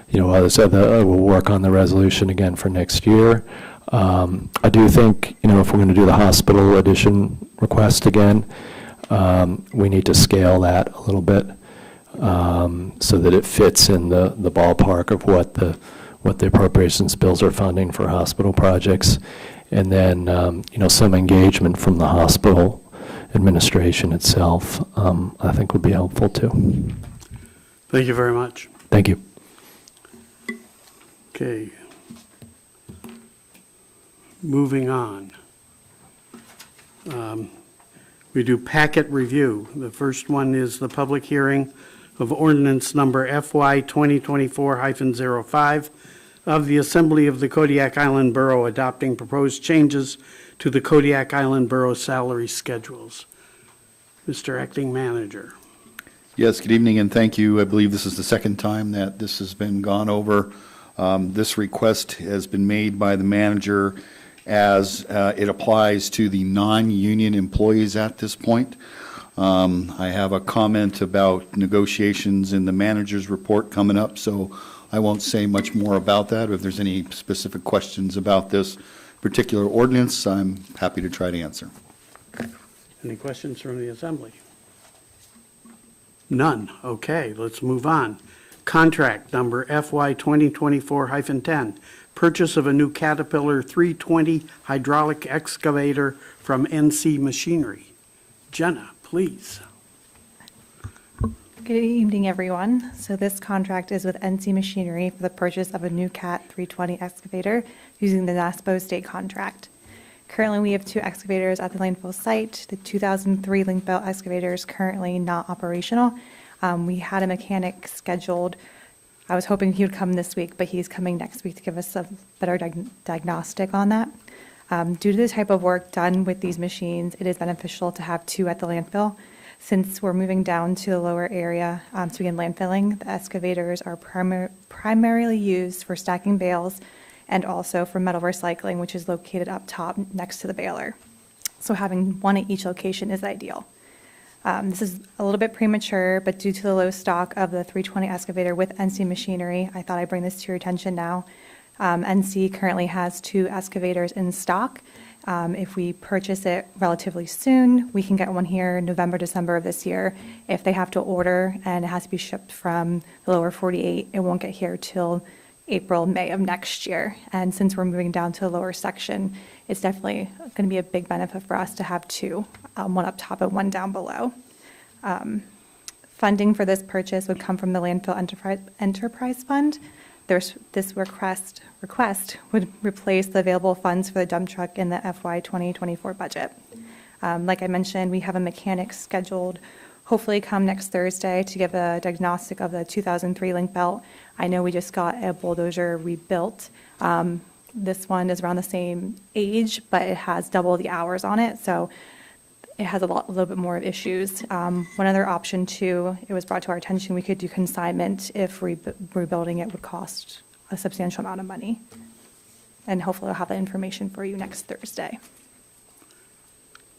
you know, as I said, we'll work on the resolution again for next year. I do think, you know, if we're going to do the hospital addition request again, we need to scale that a little bit so that it fits in the ballpark of what the appropriations bills are funding for hospital projects. And then, you know, some engagement from the hospital administration itself, I think would be helpful too. Thank you very much. Thank you. Okay. Moving on. We do packet review. The first one is the public hearing of ordinance number FY 2024-05 of the Assembly of the Kodiak Island Borough adopting proposed changes to the Kodiak Island Borough salary schedules. Mr. Acting Manager. Yes, good evening and thank you. I believe this is the second time that this has been gone over. This request has been made by the manager as it applies to the non-union employees at this point. I have a comment about negotiations in the manager's report coming up, so I won't say much more about that. If there's any specific questions about this particular ordinance, I'm happy to try to answer. Any questions from the Assembly? None. Okay, let's move on. Contract number FY 2024-10, purchase of a new Caterpillar 320 hydraulic excavator from NC Machinery. Jenna, please. Good evening, everyone. So this contract is with NC Machinery for the purchase of a new CAT 320 excavator using the NASPO state contract. Currently, we have 2 excavators at the landfill site. The 2003 link belt excavator is currently not operational. We had a mechanic scheduled. I was hoping he would come this week, but he's coming next week to give us a better diagnostic on that. Due to the type of work done with these machines, it is beneficial to have 2 at the landfill. Since we're moving down to the lower area to begin landfilling, the excavators are primarily used for stacking bales and also for metal recycling, which is located up top next to the baler. So having 1 at each location is ideal. This is a little bit premature, but due to the low stock of the 320 excavator with NC Machinery, I thought I'd bring this to your attention now. NC currently has 2 excavators in stock. If we purchase it relatively soon, we can get one here in November, December of this year. If they have to order and it has to be shipped from the lower 48, it won't get here till April, May of next year. And since we're moving down to a lower section, it's definitely going to be a big benefit for us to have two, one up top and one down below. Funding for this purchase would come from the Landfill Enterprise Fund. This request would replace the available funds for the dump truck in the FY 2024 budget. Like I mentioned, we have a mechanic scheduled, hopefully come next Thursday, to give a diagnostic of the 2003 link belt. I know we just got a bulldozer rebuilt. This one is around the same age, but it has double the hours on it, so it has a little bit more issues. One other option too, it was brought to our attention, we could do consignment if rebuilding it would cost a substantial amount of money. And hopefully I'll have that information for you next Thursday.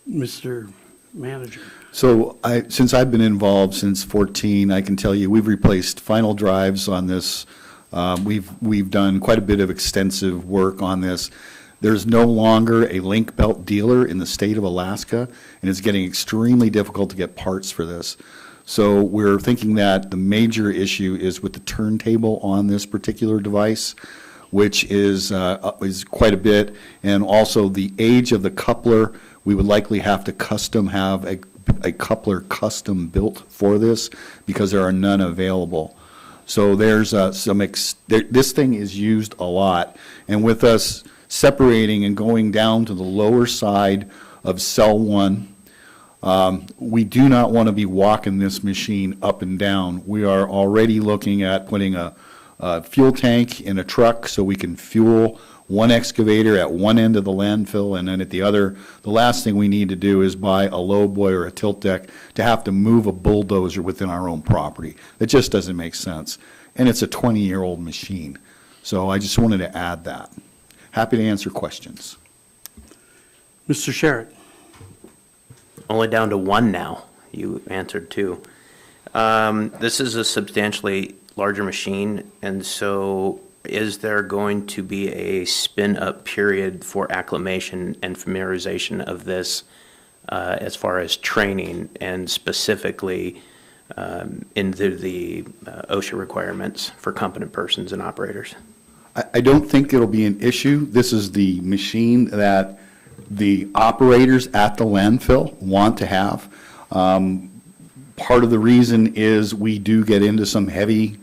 Mr. Manager. So since I've been involved since 14, I can tell you, we've replaced final drives on this. We've done quite a bit of extensive work on this. There's no longer a link belt dealer in the state of Alaska, and it's getting extremely difficult to get parts for this. So we're thinking that the major issue is with the turntable on this particular device, which is quite a bit, and also the age of the coupler. We would likely have to have a coupler custom built for this because there are none available. So there's this thing is used a lot, and with us separating and going down to the lower side of cell 1, we do not want to be walking this machine up and down. We are already looking at putting a fuel tank in a truck so we can fuel one excavator at one end of the landfill, and then at the other, the last thing we need to do is buy a low boy or a tilt deck to have to move a bulldozer within our own property. It just doesn't make sense. And it's a 20-year-old machine. So I just wanted to add that. Happy to answer questions. Mr. Sherritt. Only down to one now. You answered two. This is a substantially larger machine, and so is there going to be a spin-up period for acclimation and familiarization of this as far as training and specifically into the OSHA requirements for competent persons and operators? I don't think it'll be an issue. This is the machine that the operators at the landfill want to have. Part of the reason is we do get into some heavy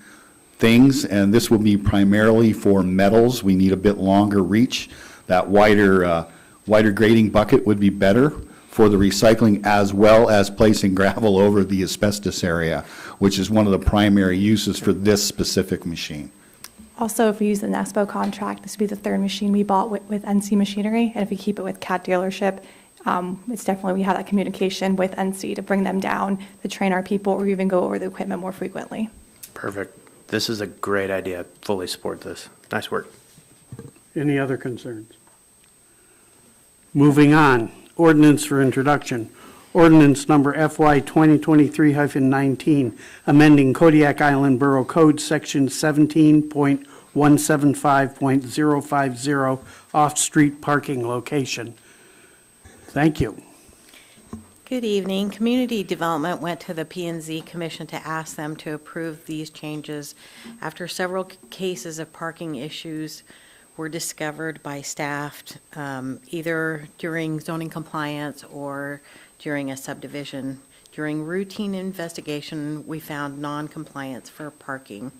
things, and this will be primarily for metals. We need a bit longer reach. That wider grading bucket would be better for the recycling, as well as placing gravel over the asbestos area, which is one of the primary uses for this specific machine. Also, if we use the NASPO contract, this would be the third machine we bought with NC Machinery, and if we keep it with CAT dealership, it's definitely, we have that communication with NC to bring them down, to train our people, or even go over the equipment more frequently. Perfect. This is a great idea. Fully support this. Nice work. Any other concerns? Moving on, ordinance for introduction. Ordinance number FY 2023-19, amending Kodiak Island Borough Code Section 17.175.050, off-street parking location. Thank you. Good evening. Community Development went to the P&Z Commission to ask them to approve these changes after several cases of parking issues were discovered by staff, either during zoning compliance or during a subdivision. During routine investigation, we found non-compliance for parking.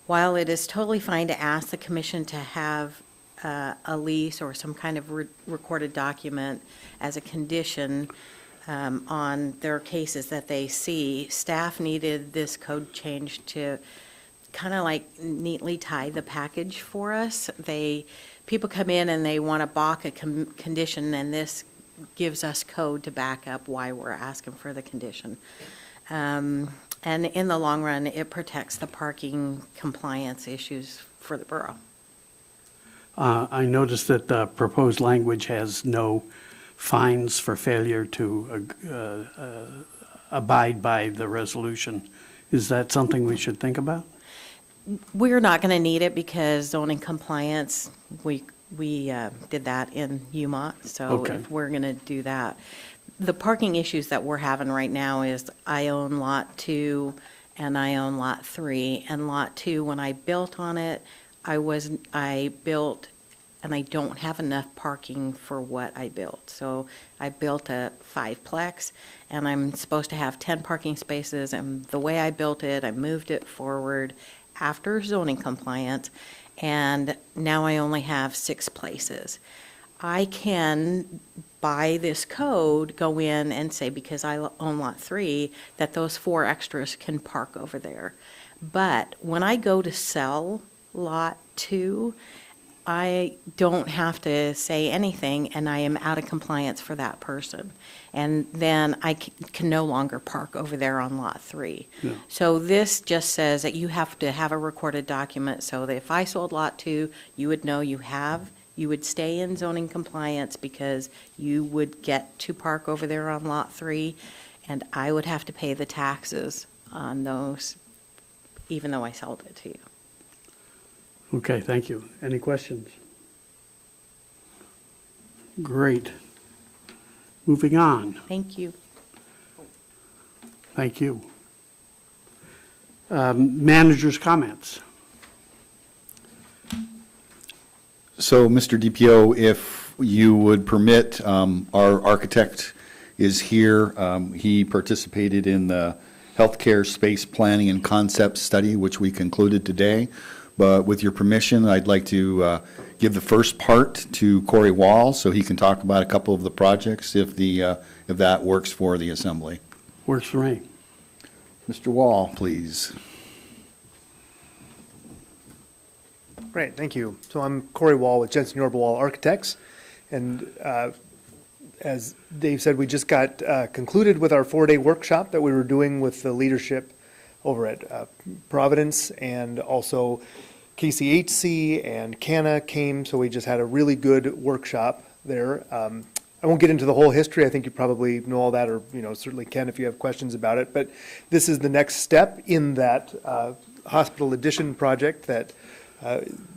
While it is totally fine to ask the commission to have a lease or some kind of recorded document as a condition on their cases that they see, staff needed this code change to kind of like neatly tie the package for us. People come in and they want to balk a condition, and this gives us code to back up why we're asking for the condition. And in the long run, it protects the parking compliance issues for the borough. I noticed that the proposed language has no fines for failure to abide by the resolution. Is that something we should think about? We're not going to need it because zoning compliance, we did that in UMOT, so Okay. if we're going to do that. The parking issues that we're having right now is I own Lot 2 and I own Lot 3. And Lot 2, when I built on it, I built, and I don't have enough parking for what I built. So I built a 5-plex, and I'm supposed to have 10 parking spaces, and the way I built it, I moved it forward after zoning compliance, and now I only have 6 places. I can, by this code, go in and say, because I own lot 3, that those 4 extras can park over there. But when I go to sell lot 2, I don't have to say anything, and I am out of compliance for that person. And then I can no longer park over there on lot 3. Yeah. So this just says that you have to have a recorded document, so that if I sold lot 2, you would know you would stay in zoning compliance because you would get to park over there on lot 3, and I would have to pay the taxes on those, even though I sold it to you. Okay, thank you. Any questions? Great. Moving on. Thank you. Thank you. Manager's comments. So, Mr. DPO, if you would permit, our architect is here. He participated in the healthcare space planning and concept study, which we concluded today. But with your permission, I'd like to give the first part to Corey Wall so he can talk about a couple of the projects if that works for the assembly. Works for me. Mr. Wall, please. Great, thank you. So I'm Corey Wall with Jensen Yorba Wall Architects, and as Dave said, we just got concluded with our 4-day workshop that we were doing with the leadership over at Providence, and also KCHC and CANA came, so we just had a really good workshop there. I won't get into the whole history. I think you probably know all that, or certainly can if you have questions about it. But this is the next step in that hospital addition project that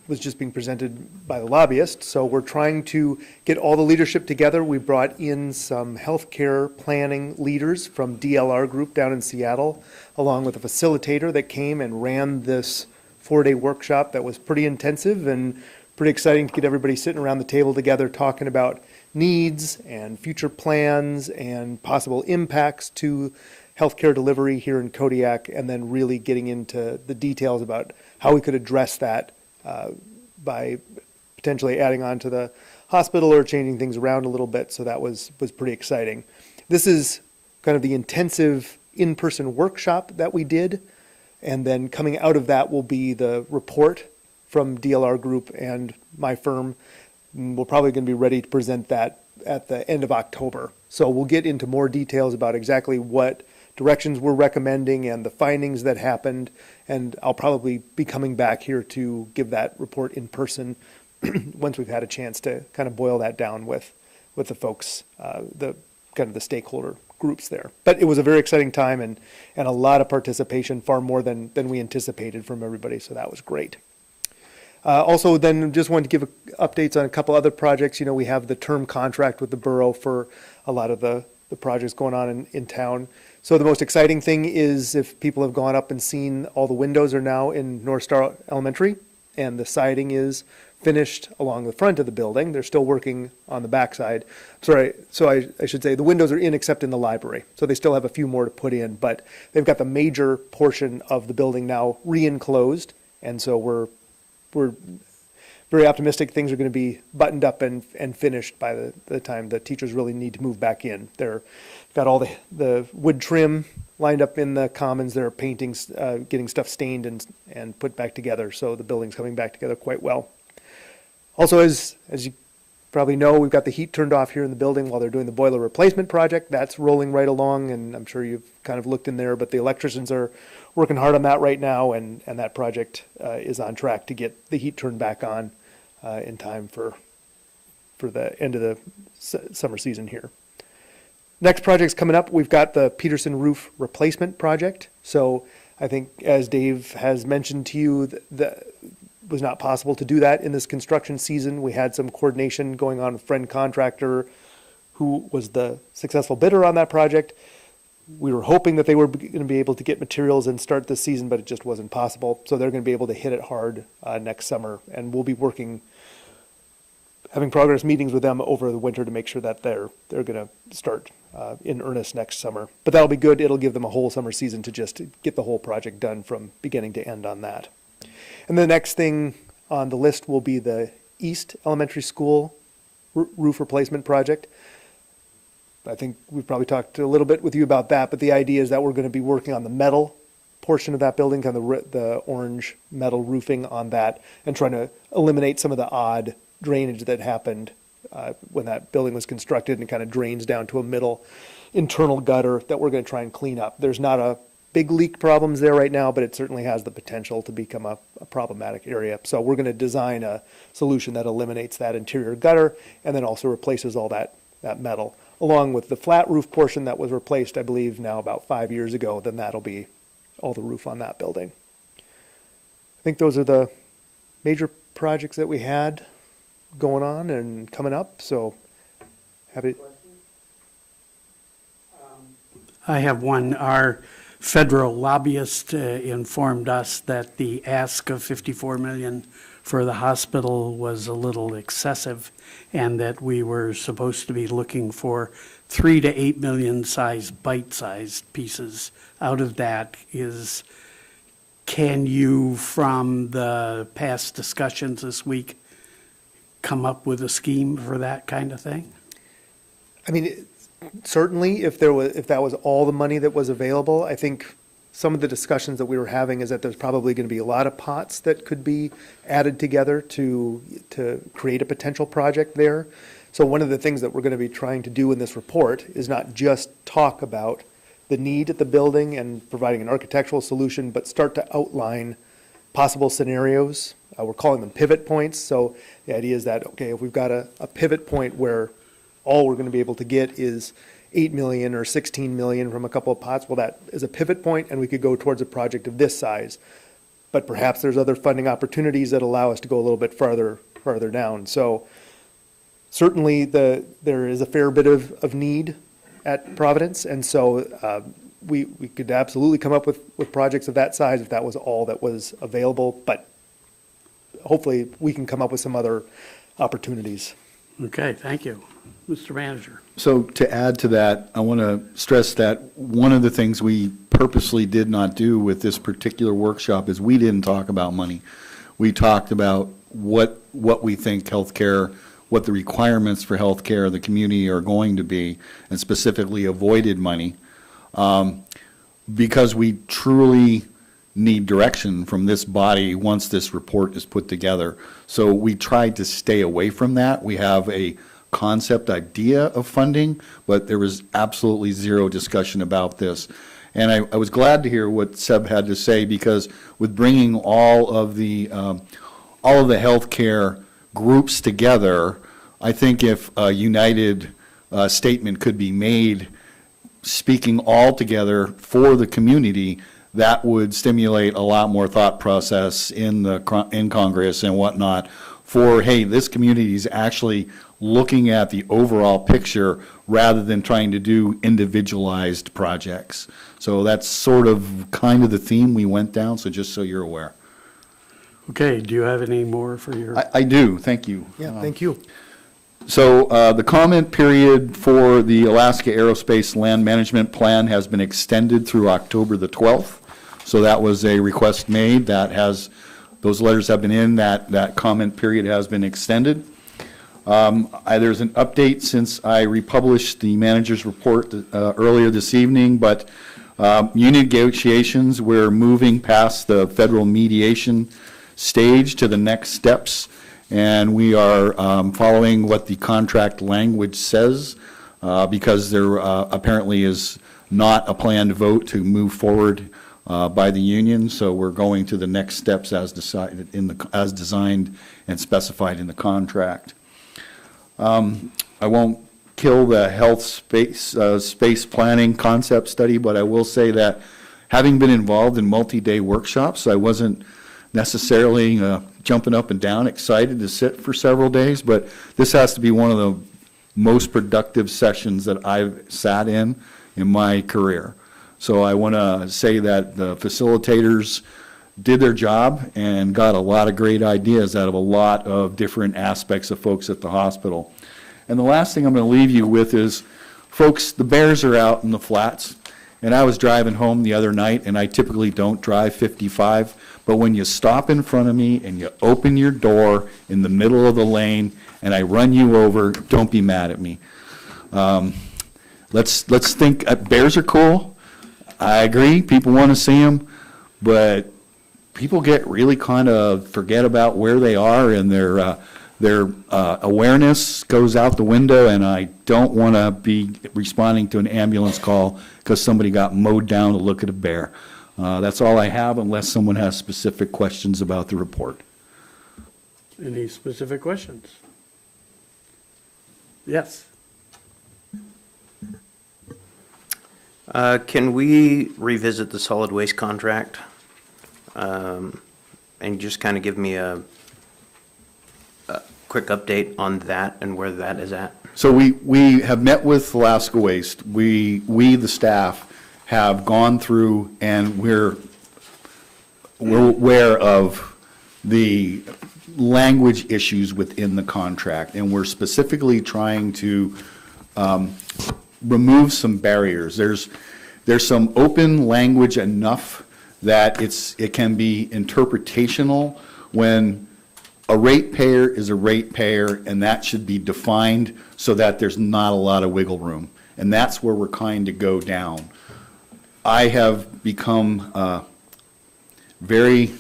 was just being presented by the lobbyist. So we're trying to get all the leadership together. We brought in some healthcare planning leaders from DLR Group down in Seattle, along with a facilitator that came and ran this 4-day workshop that was pretty intensive and pretty exciting to get everybody sitting around the table together talking about needs and future plans and possible impacts to healthcare delivery here in Kodiak, and then really getting into the details about how we could address that by potentially adding on to the hospital or changing things around a little bit. So that was pretty exciting. This is kind of the intensive in-person workshop that we did, and then coming out of that will be the report from DLR Group and my firm. We're probably going to be ready to present that at the end of October. So we'll get into more details about exactly what directions we're recommending and the findings that happened, and I'll probably be coming back here to give that report in person once we've had a chance to kind of boil that down with the folks, the kind of the stakeholder groups there. But it was a very exciting time and a lot of participation, far more than we anticipated from everybody, so that was great. Also, then just wanted to give updates on a couple other projects. We have the term contract with the borough for a lot of the projects going on in town. So the most exciting thing is, if people have gone up and seen, all the windows are now in North Star Elementary, and the siding is finished along the front of the building. They're still working on the backside. Sorry, so I should say the windows are in except in the library. So they still have a few more to put in, but they've got the major portion of the building now re-enclosed, and so we're very optimistic things are going to be buttoned up and finished by the time the teachers really need to move back in. They're got all the wood trim lined up in the commons. They're painting, getting stuff stained and put back together. So the building's coming back together quite well. Also, as you probably know, we've got the heat turned off here in the building while they're doing the boiler replacement project. That's rolling right along, and I'm sure you've kind of looked in there, but the electricians are working hard on that right now, and that project is on track to get the heat turned back on in time for the end of the summer season here. Next project's coming up, we've got the Peterson roof replacement project. So I think, as Dave has mentioned to you, that was not possible to do that in this construction season. We had some coordination going on with Friend Contractor, who was the successful bidder on that project. We were hoping that they were going to be able to get materials and start this season, but it just wasn't possible. So they're going to be able to hit it hard next summer, and we'll be having progress meetings with them over the winter to make sure that they're going to start in earnest next summer. But that'll be good. It'll give them a whole summer season to just get the whole project done from beginning to end on that. And the next thing on the list will be the East Elementary School roof replacement project. I think we've probably talked a little bit with you about that, but the idea is that we're going to be working on the metal portion of that building, kind of the orange metal roofing on that, and trying to eliminate some of the odd drainage that happened when that building was constructed, and kind of drains down to a middle internal gutter that we're going to try and clean up. There's not a big leak problems there right now, but it certainly has the potential to become a problematic area. So we're going to design a solution that eliminates that interior gutter and then also replaces all that metal, along with the flat roof portion that was replaced, I believe, now about 5 years ago. Then that'll be all the roof on that building. I think those are the major projects that we had going on and coming up. So happy. I have one. Our federal lobbyist informed us that the ask of $54 million for the hospital was a little excessive, and that we were supposed to be looking for 3 to 8 million bite-sized pieces. Out of that can you, from the past discussions this week, come up with a scheme for that kind of thing? I mean, certainly, if that was all the money that was available, I think some of the discussions that we were having is that there's probably going to be a lot of pots that could be added together to create a potential project there. So one of the things that we're going to be trying to do in this report is not just talk about the need at the building and providing an architectural solution, but start to outline possible scenarios. We're calling them pivot points. So the idea is that, okay, if we've got a pivot point where all we're going to be able to get is 8 million or 16 million from a couple of pots, well, that is a pivot point, and we could go towards a project of this size. But perhaps there's other funding opportunities that allow us to go a little bit farther down. So certainly there is a fair bit of need at Providence, and so we could absolutely come up with projects of that size if that was all that was available, but hopefully we can come up with some other opportunities. Okay, thank you. Mr. Manager. So to add to that, I want to stress that one of the things we purposely did not do with this particular workshop is we didn't talk about money. We talked about what we think healthcare, what the requirements for healthcare of the community are going to be, and specifically avoided money, because we truly need direction from this body once this report is put together. So we tried to stay away from that. We have a concept idea of funding, but there was absolutely zero discussion about this. And I was glad to hear what Seb had to say, because with bringing all of the healthcare groups together, I think if a united statement could be made, speaking all together for the community, that would stimulate a lot more thought process in Congress and whatnot for, hey, this community is actually looking at the overall picture rather than trying to do individualized projects. So that's sort of kind of the theme we went down, so just so you're aware. Okay, do you have any more for your? I do, thank you. Yeah, thank you. So the comment period for the Alaska Aerospace Land Management Plan has been extended through October the 12th. So that was a request made those letters have been in, that comment period has been extended. There's an update since I republished the manager's report earlier this evening, but union negotiations, we're moving past the federal mediation stage to the next steps, and we are following what the contract language says, because there apparently is not a planned vote to move forward by the union, so we're going to the next steps as decided as designed and specified in the contract. I won't kill the health space planning concept study, but I will say that having been involved in multi-day workshops, I wasn't necessarily jumping up and down excited to sit for several days, but this has to be one of the most productive sessions that I've sat in my career. So I want to say that the facilitators did their job and got a lot of great ideas out of a lot of different aspects of folks at the hospital. And the last thing I'm going to leave you with is, folks, the bears are out in the flats. And I was driving home the other night, and I typically don't drive 55, but when you stop in front of me and you open your door in the middle of the lane and I run you over, don't be mad at me. Let's think, bears are cool. I agree, people want to see them, but people get really kind of forget about where they are, and their awareness goes out the window, and I don't want to be responding to an ambulance call because somebody got mowed down to look at a bear. That's all I have, unless someone has specific questions about the report. Any specific questions? Yes. Can we revisit the solid waste contract? And just kind of give me a quick update on that and where that is at? So we have met with Alaska Waste. We, the staff, have gone through, and we're aware of the language issues within the contract, and we're specifically trying to remove some barriers. There's some open language enough that it can be interpretational when a ratepayer is a ratepayer, and that should be defined so that there's not a lot of wiggle room. And that's where we're trying to go down. I have become very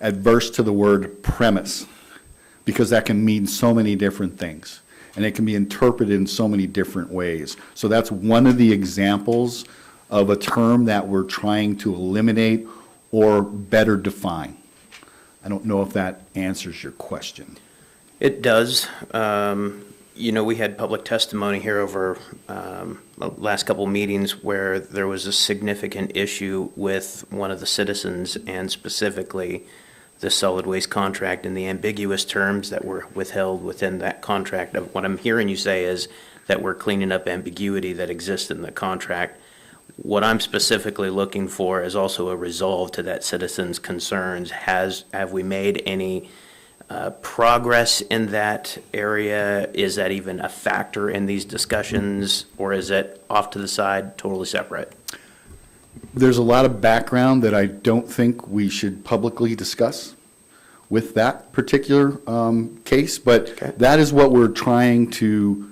adverse to the word premise, because that can mean so many different things, and it can be interpreted in so many different ways. So that's one of the examples of a term that we're trying to eliminate or better define. I don't know if that answers your question. It does. We had public testimony here over the last couple meetings where there was a significant issue with one of the citizens, and specifically the solid waste contract and the ambiguous terms that were withheld within that contract. What I'm hearing you say is that we're cleaning up ambiguity that exists in the contract. What I'm specifically looking for is also a resolve to that citizen's concerns. Have we made any progress in that area? Is that even a factor in these discussions, or is it off to the side, totally separate? There's a lot of background that I don't think we should publicly discuss with that particular case, but Okay. that is what we're trying to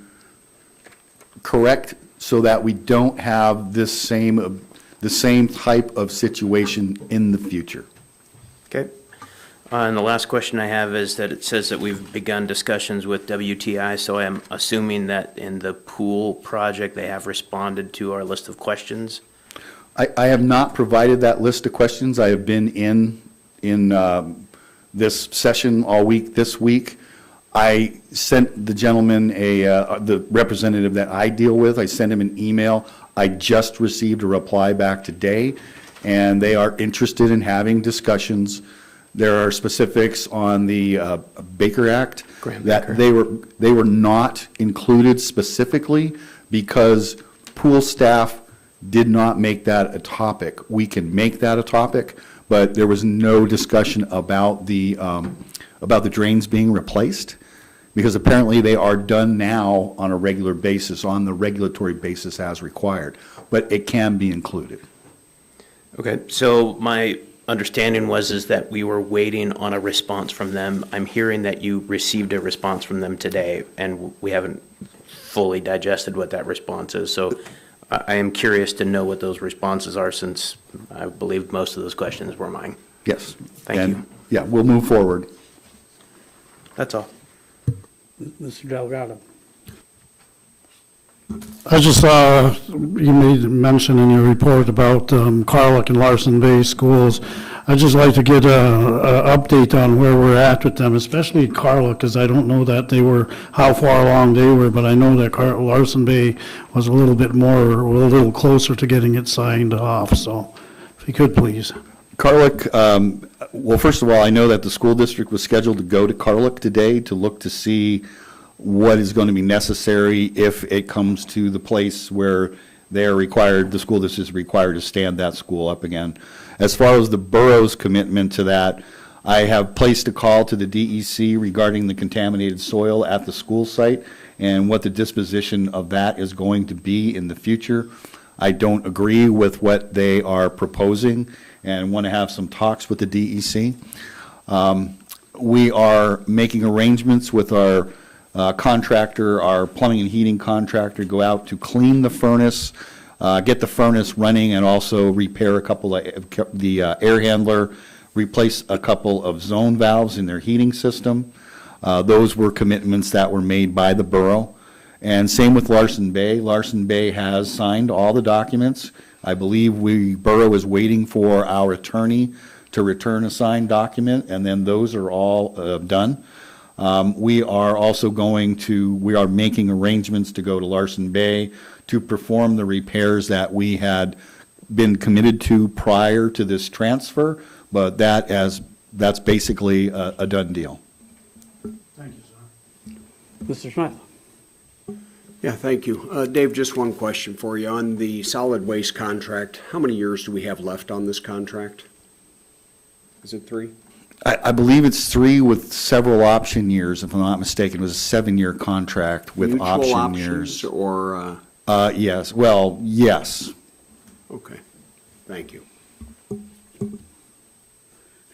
correct, so that we don't have the same type of situation in the future. Okay. And the last question I have is that it says that we've begun discussions with WTI, so I'm assuming that in the pool project, they have responded to our list of questions? I have not provided that list of questions. I have been in this session all week this week. I sent the gentleman, the representative that I deal with, I sent him an email. I just received a reply back today, and they are interested in having discussions. There are specifics on the Baker Act Graham that Baker. they were not included specifically because pool staff did not make that a topic. We can make that a topic, but there was no discussion about the drains being replaced, because apparently they are done now on a regular basis, on the regulatory basis as required, but it can be included. Okay, so my understanding is that we were waiting on a response from them. I'm hearing that you received a response from them today, and we haven't fully digested what that response is. So I am curious to know what those responses are, since I believe most of those questions were mine. Yes. Thank And, you. yeah, we'll move forward. That's all. Mr. Delgado. I just saw you made mention in your report about Carlick and Larson Bay schools. I'd just like to get a update on where we're at with them, especially Carlick, because I don't know how far along they were, but I know that Larson Bay was a little closer to getting it signed off, so if you could, please. Carlick, well, first of all, I know that the school district was scheduled to go to Carlick today to look to see what is going to be necessary if it comes to the place where they are required, the school district is required to stand that school up again. As far as the borough's commitment to that, I have placed a call to the DEC regarding the contaminated soil at the school site and what the disposition of that is going to be in the future. I don't agree with what they are proposing and want to have some talks with the DEC. We are making arrangements with our contractor, our plumbing and heating contractor, go out to clean the furnace, get the furnace running, and also repair a couple of the air handler, replace a couple of zone valves in their heating system. Those were commitments that were made by the borough. And same with Larson Bay. Larson Bay has signed all the documents. I believe borough is waiting for our attorney to return a signed document, and then those are all done. We are also we are making arrangements to go to Larson Bay to perform the repairs that we had been committed to prior to this transfer, but that's basically a done deal. Thank you, sir. Mr. Smith? Yeah, thank you. Dave, just one question for you. On the solid waste contract, how many years do we have left on this contract? Is it 3? I believe it's 3 with several option years, if I'm not mistaken. It was a 7-year contract with Mutual option options years. or, Yes, well, yes. okay, thank you.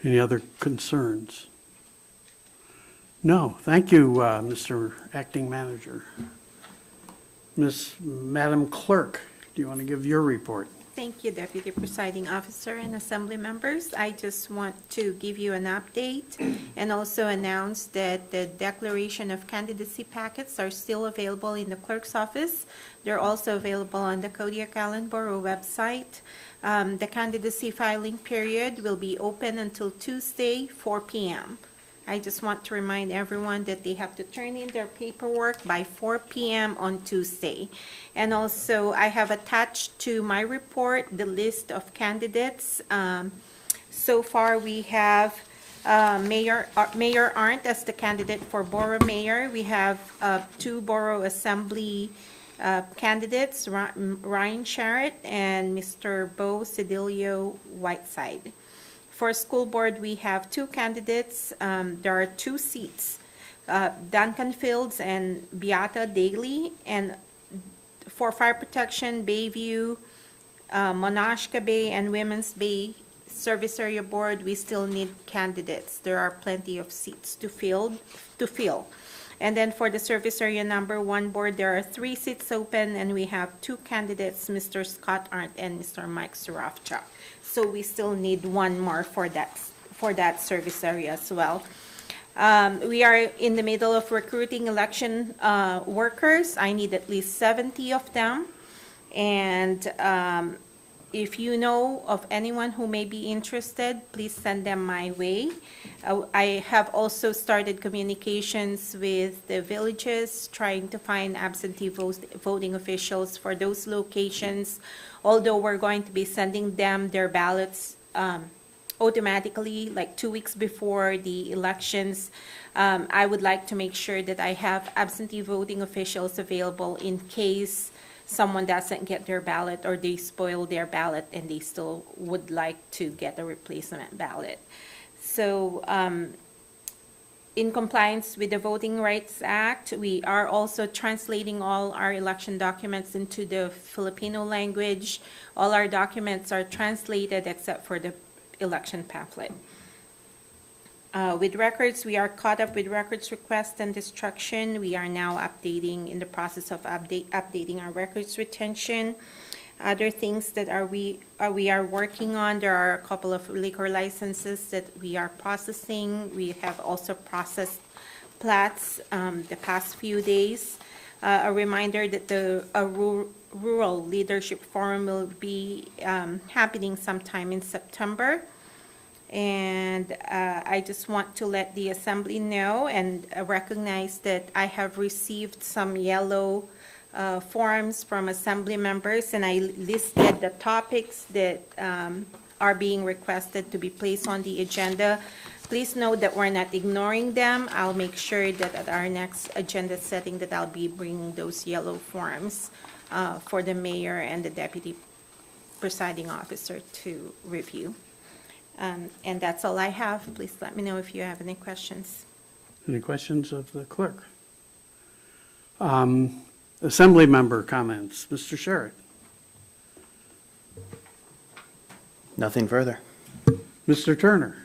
Any other concerns? No, thank you, Mr. Acting Manager. Madam Clerk, do you want to give your report? Thank you, Deputy Presiding Officer and Assembly members. I just want to give you an update and also announce that the declaration of candidacy packets are still available in the clerk's office. They're also available on the Kodiak Island Borough website. The candidacy filing period will be open until Tuesday, 4 p.m. I just want to remind everyone that they have to turn in their paperwork by 4 p.m. on Tuesday. And also, I have attached to my report the list of candidates. So far, we have Mayor Arndt as the candidate for Borough Mayor. We have 2 Borough Assembly candidates, Ryan Sharrett and Mr. Bo Cedilio Whiteside. For school board, we have 2 candidates. There are 2 seats, Duncan Fields and Beata Daly. And for fire protection, Bayview, Monashka Bay, and Women's Bay Service Area Board, we still need candidates. There are plenty of seats to fill. And then for the Service Area Number 1 board, there are 3 seats open, and we have 2 candidates, Mr. Scott Arndt and Mr. Mike Surafchuk. So we still need 1 more for that service area as well. We are in the middle of recruiting election workers. I need at least 70 of them. And if you know of anyone who may be interested, please send them my way. I have also started communications with the villages, trying to find absentee voting officials for those locations. Although we're going to be sending them their ballots automatically, like 2 weeks before the elections, I would like to make sure that I have absentee voting officials available in case someone doesn't get their ballot or they spoil their ballot and they still would like to get a replacement ballot. So in compliance with the Voting Rights Act, we are also translating all our election documents into the Filipino language. All our documents are translated except for the election pamphlet. With records, we are caught up with records request and destruction. We are now in the process of updating our records retention. Other things that we are working on, there are a couple of liquor licenses that we are processing. We have also processed plats the past few days. A reminder that the Rural Leadership Forum will be happening sometime in September. And I just want to let the Assembly know and recognize that I have received some yellow forms from Assembly members, and I listed the topics that are being requested to be placed on the agenda. Please note that we're not ignoring them. I'll make sure that at our next agenda setting that I'll be bringing those yellow forms for the mayor and the deputy presiding officer to review. And that's all I have. Please let me know if you have any questions. Any questions of the clerk? Assembly member comments. Mr. Sherritt. Nothing further. Mr. Turner.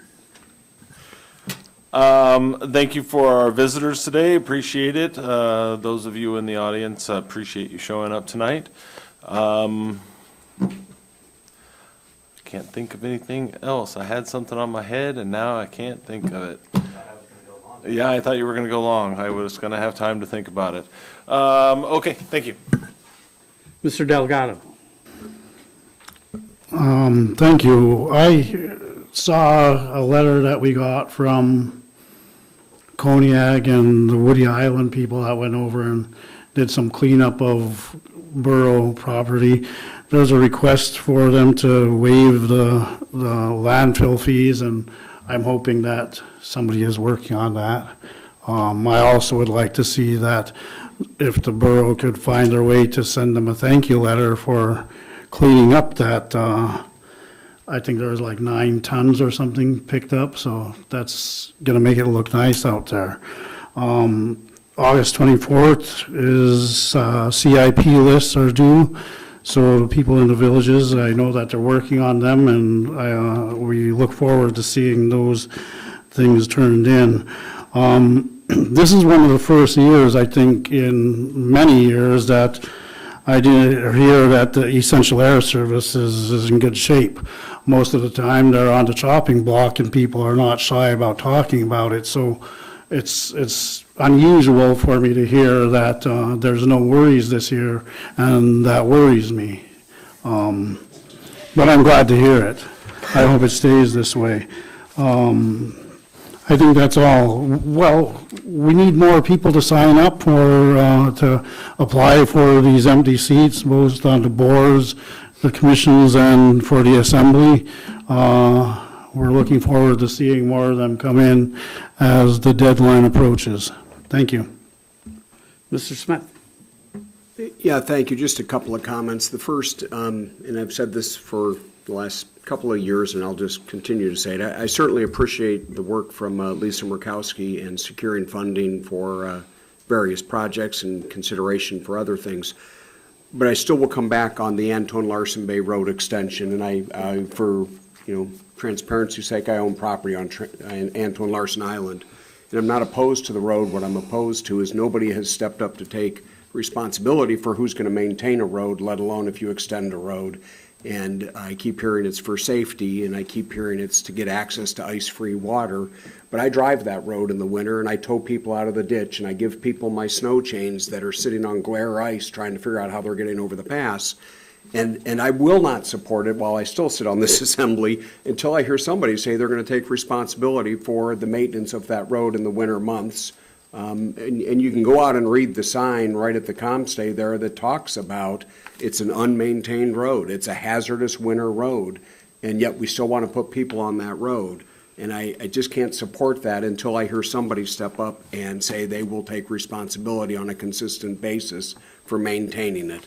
Thank you for our visitors today. Appreciate it. Those of you in the audience, appreciate you showing up tonight. Can't think of anything else. I had something on my head and now I can't think of it. Yeah, I thought you were going to go long. I was going to have time to think about it. Okay, thank you. Mr. Delgado. Thank you. I saw a letter that we got from Kodiak and the Woody Island people that went over and did some cleanup of Borough property. There's a request for them to waive the landfill fees, and I'm hoping that somebody is working on that. I also would like to see that if the borough could find their way to send them a thank you letter for cleaning up that, I think there was like 9 tons or something picked up, so that's gonna make it look nice out there. August 24th is CIP lists are due, so people in the villages, I know that they're working on them, and we look forward to seeing those things turned in. This is one of the first years, I think, in many years that I did hear that the essential air service is in good shape. Most of the time, they're on the chopping block, and people are not shy about talking about it. So it's unusual for me to hear that there's no worries this year, and that worries me. But I'm glad to hear it. I hope it stays this way. I think that's all. Well, we need more people to sign up for, to apply for these empty seats, both on the boards, the commissions, and for the assembly. We're looking forward to seeing more of them come in as the deadline approaches. Thank you. Mr. Smith. Yeah, thank you. Just a couple of comments. The first, and I've said this for the last couple of years, and I'll just continue to say it. I certainly appreciate the work from Lisa Murkowski in securing funding for various projects and consideration for other things. But I still will come back on the Anton Larson Bay Road extension, and I for transparency's sake, I own property on Anton Larson Island, and I'm not opposed to the road. What I'm opposed to is nobody has stepped up to take responsibility for who's going to maintain a road, let alone if you extend a road. And I keep hearing it's for safety, and I keep hearing it's to get access to ice-free water. But I drive that road in the winter, and I tow people out of the ditch, and I give people my snow chains that are sitting on glare ice trying to figure out how they're getting over the pass. And I will not support it while I still sit on this assembly until I hear somebody say they're going to take responsibility for the maintenance of that road in the winter months. And you can go out and read the sign right at the ComStay there that talks about it's an unmaintained road. It's a hazardous winter road, and yet we still want to put people on that road. And I just can't support that until I hear somebody step up and say they will take responsibility on a consistent basis for maintaining it.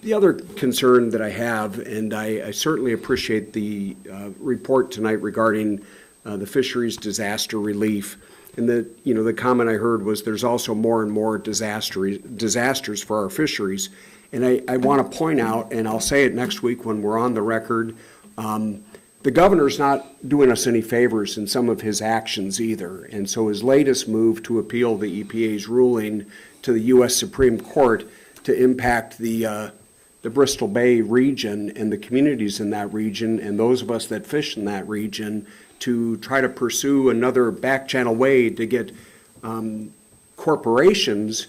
The other concern that I have, and I certainly appreciate the report tonight regarding the fisheries disaster relief. And the comment I heard was there's also more and more disasters for our fisheries. And I want to point out, and I'll say it next week when we're on the record, the governor's not doing us any favors in some of his actions either. And so his latest move to appeal the EPA's ruling to the U.S. Supreme Court to impact the Bristol Bay region and the communities in that region and those of us that fish in that region to try to pursue another back channel way to get corporations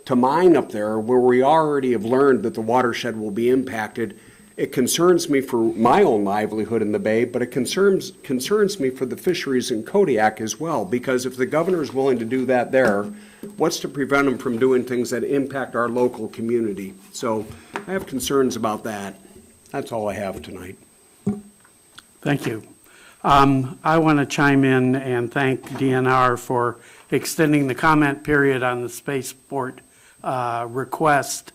to mine up there where we already have learned that the watershed will be impacted. It concerns me for my own livelihood in the Bay, but it concerns me for the fisheries in Kodiak as well, because if the governor is willing to do that there, what's to prevent him from doing things that impact our local community? So I have concerns about that. That's all I have tonight. Thank you. I want to chime in and thank DNR for extending the comment period on the spaceport request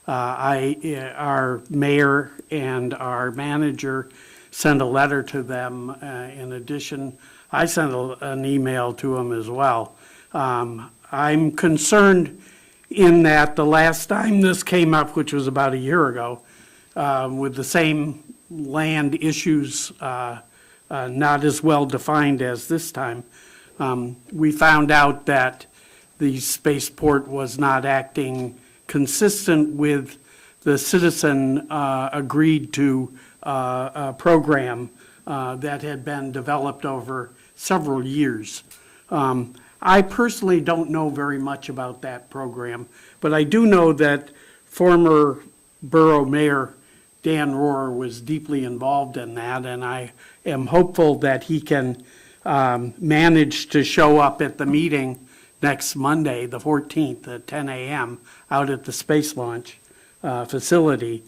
Our mayor and our manager sent a letter to them. In addition, I sent an email to them as well. I'm concerned in that the last time this came up, which was about a year ago, with the same land issues not as well defined as this time, we found out that the spaceport was not acting consistent with the citizen agreed to program that had been developed over several years. I personally don't know very much about that program, but I do know that former Borough Mayor Dan Rohr was deeply involved in that, and I am hopeful that he can manage to show up at the meeting next Monday, the 14th, at 10 a.m., out at the Space Launch facility,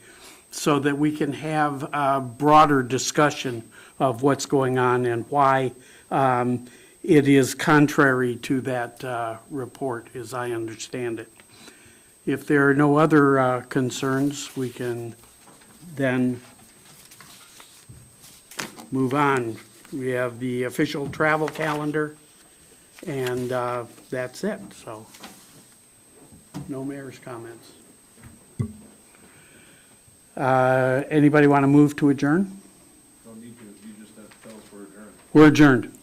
so that we can have a broader discussion of what's going on and why it is contrary to that report, as I understand it. If there are no other concerns, we can then move on. We have the official travel calendar, and that's it, so no mayor's comments. Anybody want to move to adjourn? Don't need to, you just have to tell us we're adjourned. We're adjourned.